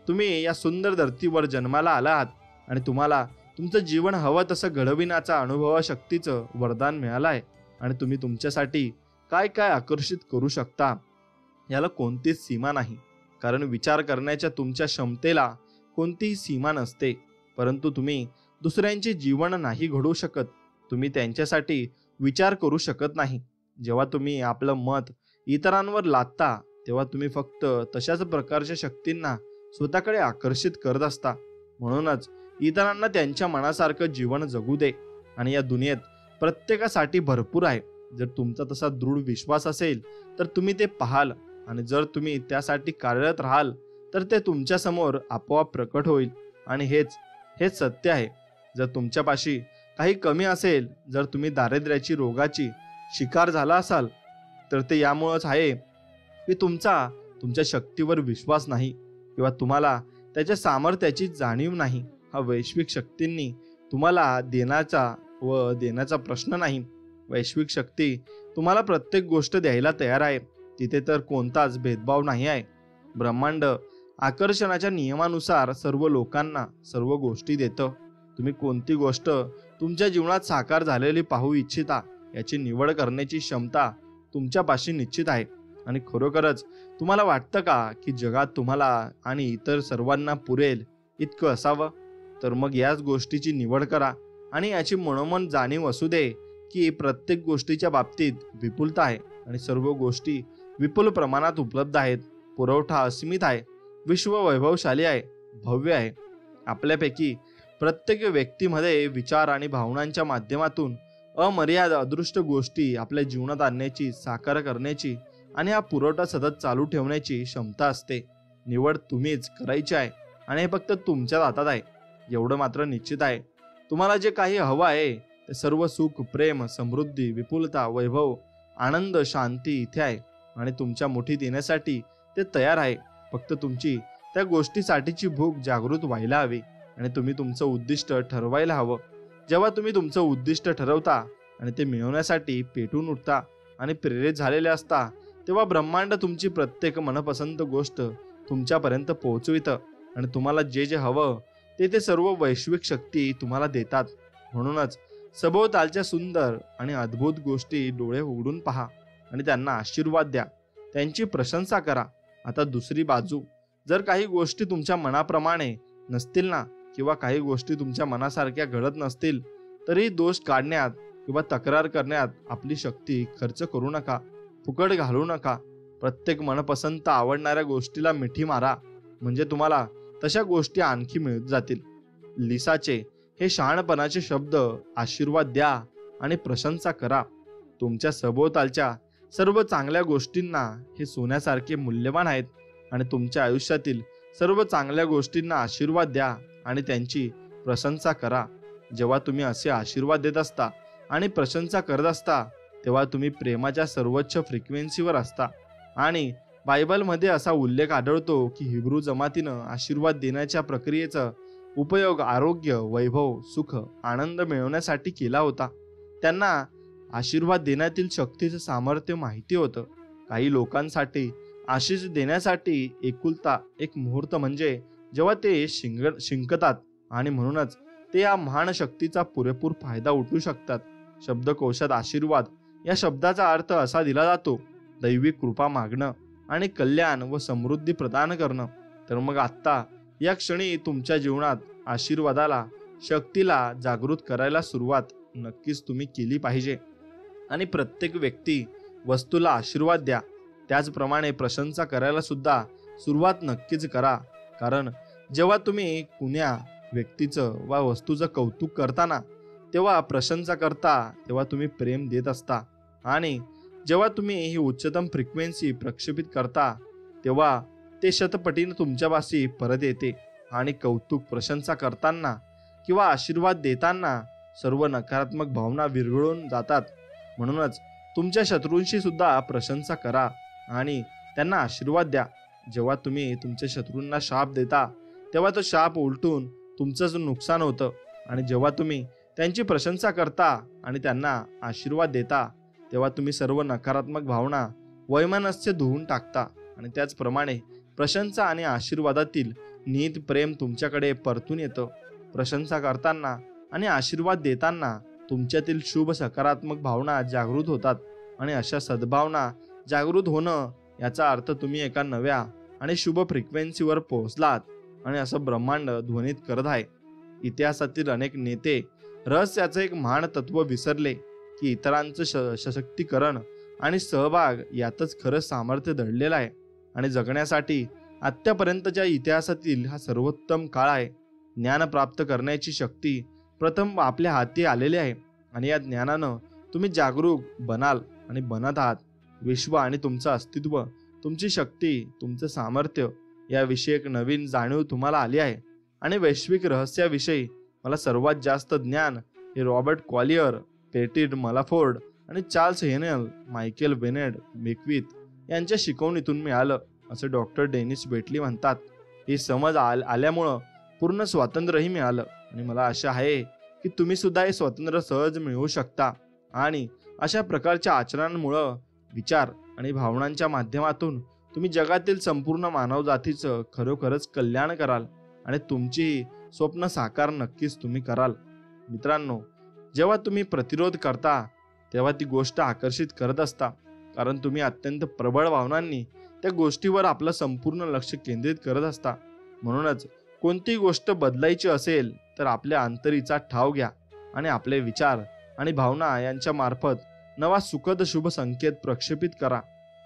तुम्ही या सुंदर धर्तीवर जन्माला आलात आणि तुम्हाला तुमचं जीवन हवं तसं घडविण्याचा अनुभवशक्तीचं वरदान मिळालं आहे. आणि तुम्ही तुमच्यासाठी काय काय आकर्षित करू शकता याला कोणतीच सीमा नाही. कारण विचार करण्याच्या तुमच्या क्षमतेला कोणतीही सीमा नसते. परंतु तुम्ही दुसऱ्यांचे जीवन नाही घडवू शकत. तुम्ही त्यांच्यासाठी विचार करू शकत नाही. जेव्हा तुम्ही आपलं मत इतरांवर लादता तेव्हा तुम्ही फक्त तशाच प्रकारच्या शक्तींना स्वतःकडे आकर्षित करत असता. म्हणूनच इतरांना त्यांच्या मनासारखं जीवन जगू दे. आणि या दुनियेत प्रत्येकासाठी भरपूर आहे. जर तुमचा तसा दृढ विश्वास असेल तर तुम्ही ते पाहाल, आणि जर तुम्ही त्यासाठी कार्यरत राहाल तर ते तुमच्या समोर आपोआप प्रकट होईल. आणि हेच सत्य आहे. जर तुमच्यापाशी काही कमी असेल, जर तुम्ही दारिद्र्याची रोगाची शिकार झाला असाल, तर ते यामुळेच आहे की तुमच्या शक्तीवर विश्वास नाही किंवा तुम्हाला त्याच्या सामर्थ्याची जाणीव नाही. हा वैश्विक शक्तींनी तुम्हाला देण्याचा प्रश्न नाही. वैश्विक शक्ती तुम्हाला प्रत्येक गोष्ट द्यायला तयार आहे. तिथे तर कोणताच भेदभाव नाही आहे. ब्रह्मांड आकर्षणाच्या नियमानुसार सर्व लोकांना सर्व गोष्टी देतं. तुम्ही कोणती गोष्ट तुमच्या जीवनात साकार झालेली पाहू इच्छिता याची निवड करण्याची क्षमता तुमच्यापाशी निश्चित आहे. आणि खरोखरच तुम्हाला वाटतं का की जगात तुम्हाला आणि इतर सर्वांना पुरेल इतकं असावं? तर मग याच गोष्टीची निवड करा. आणि याची मनोमन जाणीव असू दे की प्रत्येक गोष्टीच्या बाबतीत विपुलता आहे आणि सर्व गोष्टी विपुल प्रमाणात उपलब्ध आहेत. पुरवठा असीमित आहे. विश्व वैभवशाली आहे, भव्य आहे. आपल्यापैकी प्रत्येक व्यक्तीमध्ये विचार आणि भावनांच्या माध्यमातून अमर्याद अदृष्ट गोष्टी आपल्या जीवनात आणण्याची, साकार करण्याची आणि हा पुरवठा सतत चालू ठेवण्याची क्षमता असते. निवड तुम्हीच करायची आहे आणि हे फक्त तुमच्याच हातात आहे. एवढं मात्र निश्चित आहे, तुम्हाला जे काही हवं आहे ते सर्व सुख, प्रेम, समृद्धी, विपुलता, वैभव, आनंद, शांती इथे आहे आणि तुमच्या मुठीत येण्यासाठी ते तयार आहे. फक्त तुमची त्या गोष्टीसाठीची भूक जागृत व्हायला हवी आणि तुम्ही तुमचं उद्दिष्ट ठरवायला हवं. जेव्हा तुम्ही तुमचं उद्दिष्ट ठरवता आणि ते मिळवण्यासाठी पेटून उठता आणि प्रेरित झालेले असता, तेव्हा ब्रह्मांड तुमची प्रत्येक मनपसंत गोष्ट तुमच्यापर्यंत पोहोचवितं आणि तुम्हाला जे हवं ते सर्व वैश्विक शक्ती तुम्हाला देतात. म्हणूनच सभोवतालच्या सुंदर आणि अद्भुत गोष्टी डोळे उघडून पहा आणि त्यांना आशीर्वाद द्या, त्यांची प्रशंसा करा. आता दुसरी बाजू, जर काही गोष्टी तुमच्या मनाप्रमाणे नसतील ना, किंवा काही गोष्टी तुमच्या मनासारख्या घडत नसतील, तरी दोष काढण्यात किंवा तक्रार करण्यात आपली शक्ती खर्च करू नका, फुकट घालू नका. प्रत्येक मनपसंत आवडणाऱ्या गोष्टीला मिठी मारा, म्हणजे तुम्हाला तशा गोष्टी आणखी मिळत जातील. लिसाचे हे शहाणपणाचे शब्द आशीर्वाद द्या आणि प्रशंसा करा. तुमच्या सभोवतालच्या सर्व चांगल्या गोष्टींना हे सोन्यासारखे मूल्यवान आहेत आणि तुमच्या आयुष्यातील सर्व चांगल्या गोष्टींना आशीर्वाद द्या आणि त्यांची प्रशंसा करा. जेव्हा तुम्ही असे आशीर्वाद देत असता आणि प्रशंसा करत असता, तेव्हा तुम्ही प्रेमाच्या सर्वोच्च फ्रिक्वेन्सीवर असता. आणि बायबलमध्ये असा उल्लेख आढळतो की हिब्रू जमातीनं आशीर्वाद देण्याच्या प्रक्रियेचा उपयोग आरोग्य, वैभव, सुख, आनंद मिळवण्यासाठी केला होता. त्यांना आशीर्वाद देण्यातील शक्तीचं सामर्थ्य माहिती होतं. काही लोकांसाठी आशीष देण्यासाठी एकुलता एक मुहूर्त म्हणजे जेव्हा ते शिंकतात आणि म्हणूनच ते या महान शक्तीचा पुरेपूर फायदा उठवू शकतात. शब्दकोशात आशीर्वाद या शब्दाचा अर्थ असा दिला जातो, दैवी कृपा मागणं आणि कल्याण व समृद्धी प्रदान करणं. तर मग आत्ता या क्षणी तुमच्या जीवनात आशीर्वादाला, शक्तीला जागृत करायला सुरुवात नक्कीच तुम्ही केली पाहिजे. आणि प्रत्येक व्यक्ती, वस्तूला आशीर्वाद द्या. त्याचप्रमाणे प्रशंसा करायला सुद्धा सुरुवात नक्कीच करा. कारण जेव्हा तुम्ही कुण्या व्यक्तीचं वा वस्तूचं कौतुक करताना, तेव्हा प्रशंसा करता, तेव्हा तुम्ही प्रेम देत असता. आणि जेव्हा तुम्ही ही उच्चतम फ्रिक्वेन्सी प्रक्षेपित करता, तेव्हा ते शतपटीने तुमच्यापाशी परत येते. आणि कौतुक, प्रशंसा करताना किंवा आशीर्वाद देताना सर्व नकारात्मक भावना विरघळून जातात. म्हणूनच तुमच्या शत्रूंशी सुद्धा प्रशंसा करा आणि त्यांना आशीर्वाद द्या. जेव्हा तुम्ही तुमच्या शत्रूंना शाप देता तेव्हा तो शाप उलटून तुमचंच नुकसान होतं, आणि जेव्हा तुम्ही त्यांची प्रशंसा करता आणि त्यांना आशीर्वाद देता तेव्हा तुम्ही सर्व नकारात्मक भावना वैमनस्य धुवून टाकता. आणि त्याचप्रमाणे प्रशंसा आणि आशीर्वादातील निहित प्रेम तुमच्याकडे परतून येतं. प्रशंसा करताना आणि आशीर्वाद देताना तुमच्यातील शुभ सकारात्मक भावना जागृत होतात, आणि अशा सद्भावना जागृत होणं याचा अर्थ तुम्ही एका नव्या आणि शुभ फ्रिक्वेन्सीवर पोहोचलात, आणि असं ब्रह्मांड ध्वनित करत आहे. इतिहासातील अनेक नेते रहस्याचं एक महान तत्व विसरले की इतरांचं सशक्तीकरण आणि सहभाग यातच खरं सामर्थ्य दडलेलं आहे. आणि जगण्यासाठी आत्तापर्यंतच्या इतिहासातील हा सर्वोत्तम काळ आहे. ज्ञान प्राप्त करण्याची शक्ती प्रथम आपल्या हाती आलेली आहे, आणि या ज्ञानानं तुम्ही जागरूक बनाल आणि बनत आहात. विश्व आणि तुमचं अस्तित्व, तुमची शक्ती, तुमचं सामर्थ्य याविषयी एक नवीन जाणीव तुम्हाला आली आहे. आणि वैश्विक रहस्याविषयी मला सर्वात जास्त ज्ञान हे रॉबर्ट क्वालियर, पेटिट मलाफोर्ड आणि चार्ल्स हेनेल, मायकेल बेनेट बेक्विथ यांच्या शिकवणीतून मिळालं, असं डॉक्टर डेनिस बेटली म्हणतात. ही समज आल्यामुळं पूर्ण स्वातंत्र्यही मिळालं, आणि मला आशा आहे की तुम्ही सुद्धा हे स्वातंत्र्य सहज मिळवू शकता. आणि अशा प्रकारच्या आचरणांमुळं, विचार आणि भावनांच्या माध्यमातून तुम्ही जगातील संपूर्ण मानवजातीचं खरोखरच कल्याण कराल, आणि तुमची स्वप्न साकार नक्कीच तुम्ही कराल. मित्रांनो, जेव्हा तुम्ही प्रतिरोध करता तेव्हा ती गोष्ट आकर्षित करत असता, कारण तुम्ही अत्यंत प्रबळ भावनांनी त्या गोष्टीवर आपलं संपूर्ण लक्ष केंद्रित करत असता. म्हणूनच कोणती गोष्ट बदलायची असेल तर आपल्या अंतरीचा ठाव घ्या, आणि आपले विचार आणि भावना यांच्या मार्फत नवा सुखद शुभ संकेत प्रक्षेपित करा.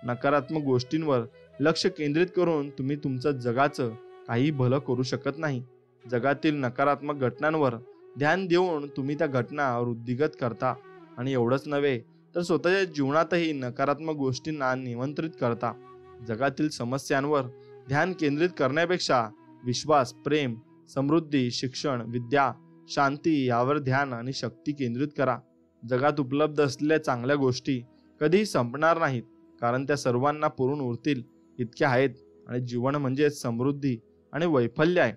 नकारात्मक गोष्टींवर लक्ष केंद्रित करून तुम्ही तुमचं जगाचं काही भलं करू शकत नाही. जगातील नकारात्मक घटनांवर ध्यान देऊन तुम्ही त्या घटना वृद्धिगत करता, आणि एवढंच नव्हे तर स्वतःच्या जीवनातही नकारात्मक गोष्टींना निमंत्रित करता. जगातील समस्यांवर ध्यान केंद्रित करण्यापेक्षा विश्वास, प्रेम, समृद्धी, शिक्षण, विद्या, शांती यावर ध्यान आणि शक्ती केंद्रित करा. जगात उपलब्ध असलेल्या चांगल्या गोष्टी कधीही संपणार नाहीत, कारण त्या सर्वांना पुरून उरतील इतक्या आहेत, आणि जीवन म्हणजे समृद्धी आणि वैफल्य आहे.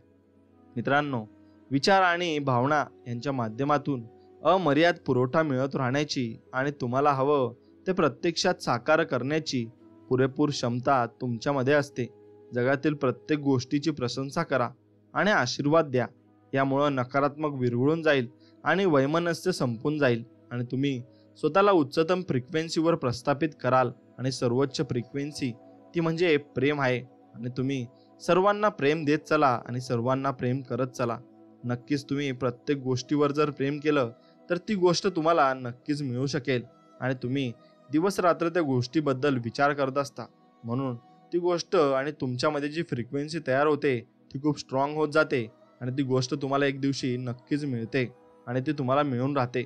मित्रांनो, विचार आणि भावना यांच्या माध्यमातून अमर्याद पुरवठा मिळत राहण्याची आणि तुम्हाला हवं ते प्रत्यक्षात साकार करण्याची पुरेपूर क्षमता तुमच्यामध्ये असते. जगातील प्रत्येक गोष्टीची प्रशंसा करा आणि आशीर्वाद द्या. यामुळं नकारात्मक विरघळून जाईल आणि वैमनस्य संपून जाईल, आणि तुम्ही स्वतःला उच्चतम फ्रिक्वेन्सीवर प्रस्थापित कराल. आणि सर्वोच्च फ्रिक्वेन्सी ती म्हणजे प्रेम आहे, आणि तुम्ही सर्वांना प्रेम देत चला आणि सर्वांना प्रेम करत चला. नक्कीच तुम्ही प्रत्येक गोष्टीवर जर प्रेम केलं तर ती गोष्ट तुम्हाला नक्कीच मिळू शकेल, आणि तुम्ही दिवस रात्र त्या गोष्टीबद्दल विचार करत असता. म्हणून ती गोष्ट आणि तुमच्यामध्ये जी फ्रिक्वेन्सी तयार होते ती खूप स्ट्रॉंग होत जाते, आणि ती गोष्ट तुम्हाला एक दिवशी नक्कीच मिळते, आणि ती तुम्हाला मिळून राहते.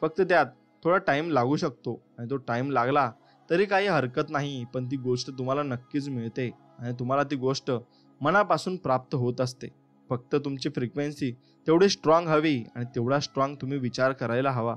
फक्त त्यात थोडा टाइम लागू शकतो, आणि तो टाइम लागला तरी काही हरकत नाही, पण ती गोष्ट तुम्हाला नक्कीच मिळते, आणि तुम्हाला ती गोष्ट मनापासून प्राप्त होत असते. फक्त तुमची फ्रिक्वेन्सी तेवढी स्ट्रॉंग हवी, आणि तेवढा स्ट्रॉंग तुम्ही विचार करायला हवा.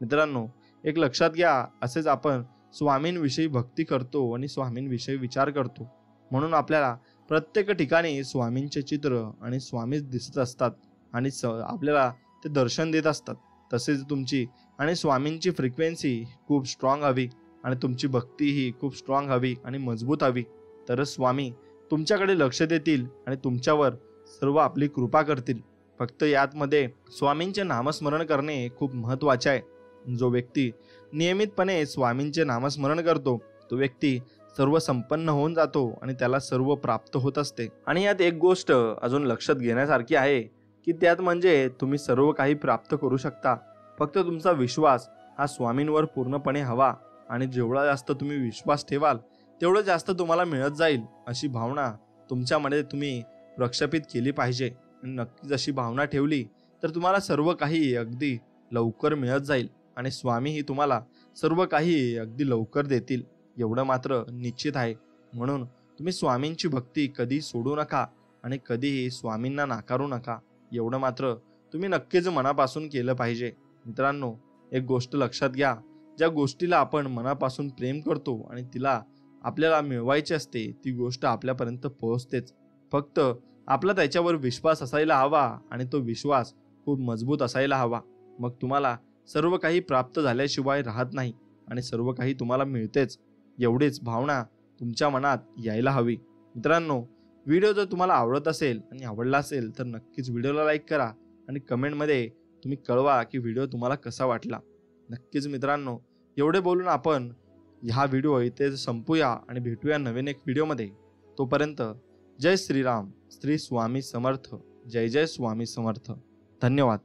मित्रांनो, एक लक्षात घ्या, असेच आपण स्वामींविषयी भक्ती करतो आणि स्वामींविषयी विचार करतो, म्हणून आपल्याला प्रत्येक ठिकाणी स्वामींचे चित्र आणि स्वामीच दिसत असतात, आणि आपल्याला ते दर्शन देत असतात. तसेच तुमची आणि स्वामींची फ्रिक्वेन्सी खूप स्ट्रॉंग हवी, आणि तुमची भक्ती ही खूप स्ट्रॉंग हवी आणि मजबूत हवी, तरच स्वामी तुमच्याकडे लक्ष देतील आणि तुमच्यावर सर्व आपली कृपा करतील. फक्त यातमध्ये स्वामींचे नामस्मरण करणे खूप महत्त्वाचे आहे. जो व्यक्ती नियमितपणे स्वामींचे नामस्मरण करतो तो व्यक्ती सर्व संपन्न होऊन जातो, आणि त्याला सर्व प्राप्त होत असते. आणि यात एक गोष्ट अजून लक्षात घेण्यासारखी आहे की त्यात म्हणजे तुम्ही सर्व काही प्राप्त करू शकता. फक्त तुमचा विश्वास हा स्वामींवर पूर्णपणे हवा, आणि जेवढा जास्त तुम्ही विश्वास ठेवाल तेवढं जास्त तुम्हाला मिळत जाईल, अशी भावना तुमच्यामध्ये तुम्ही प्रक्षेपित केली पाहिजे. आणि नक्कीच अशी भावना ठेवली तर तुम्हाला सर्व काही अगदी लवकर मिळत जाईल, आणि स्वामीही तुम्हाला सर्व काही अगदी लवकर देतील, एवढं मात्र निश्चित आहे. म्हणून तुम्ही स्वामींची भक्ती कधी सोडू नका आणि कधीही स्वामींना नाकारू नका, एवढं मात्र तुम्ही नक्कीच मनापासून केलं पाहिजे. मित्रांनो, एक गोष्ट लक्षात घ्या, ज्या गोष्टीला आपण मनापासून प्रेम करतो आणि तिला आपल्याला मिळवायची असते ती गोष्ट आपल्यापर्यंत पोहोचतेच. फक्त आपला त्याच्यावर विश्वास असायला हवा आणि तो विश्वास खूप मजबूत असायला हवा. मग तुम्हाला सर्व काही प्राप्त झाल्याशिवाय राहत नाही आणि सर्व काही तुम्हाला मिळतेच, एवढीच भावना तुमच्या मनात यायला हवी. मित्रांनो, व्हिडिओ जर तुम्हाला आवडत असेल आणि आवडला असेल तर नक्कीच व्हिडिओला लाईक करा आणि कमेंटमध्ये तुम्ही कळवा की व्हिडिओ तुम्हाला कसा वाटला. नक्कीच मित्रांनो, एवढे बोलून आपण हा व्हिडिओ इथे संपूया आणि भेटूया नवीन एक व्हिडिओमध्ये. तोपर्यंत जय श्रीराम, श्री स्वामी समर्थ. जय जय स्वामी समर्थ. धन्यवाद.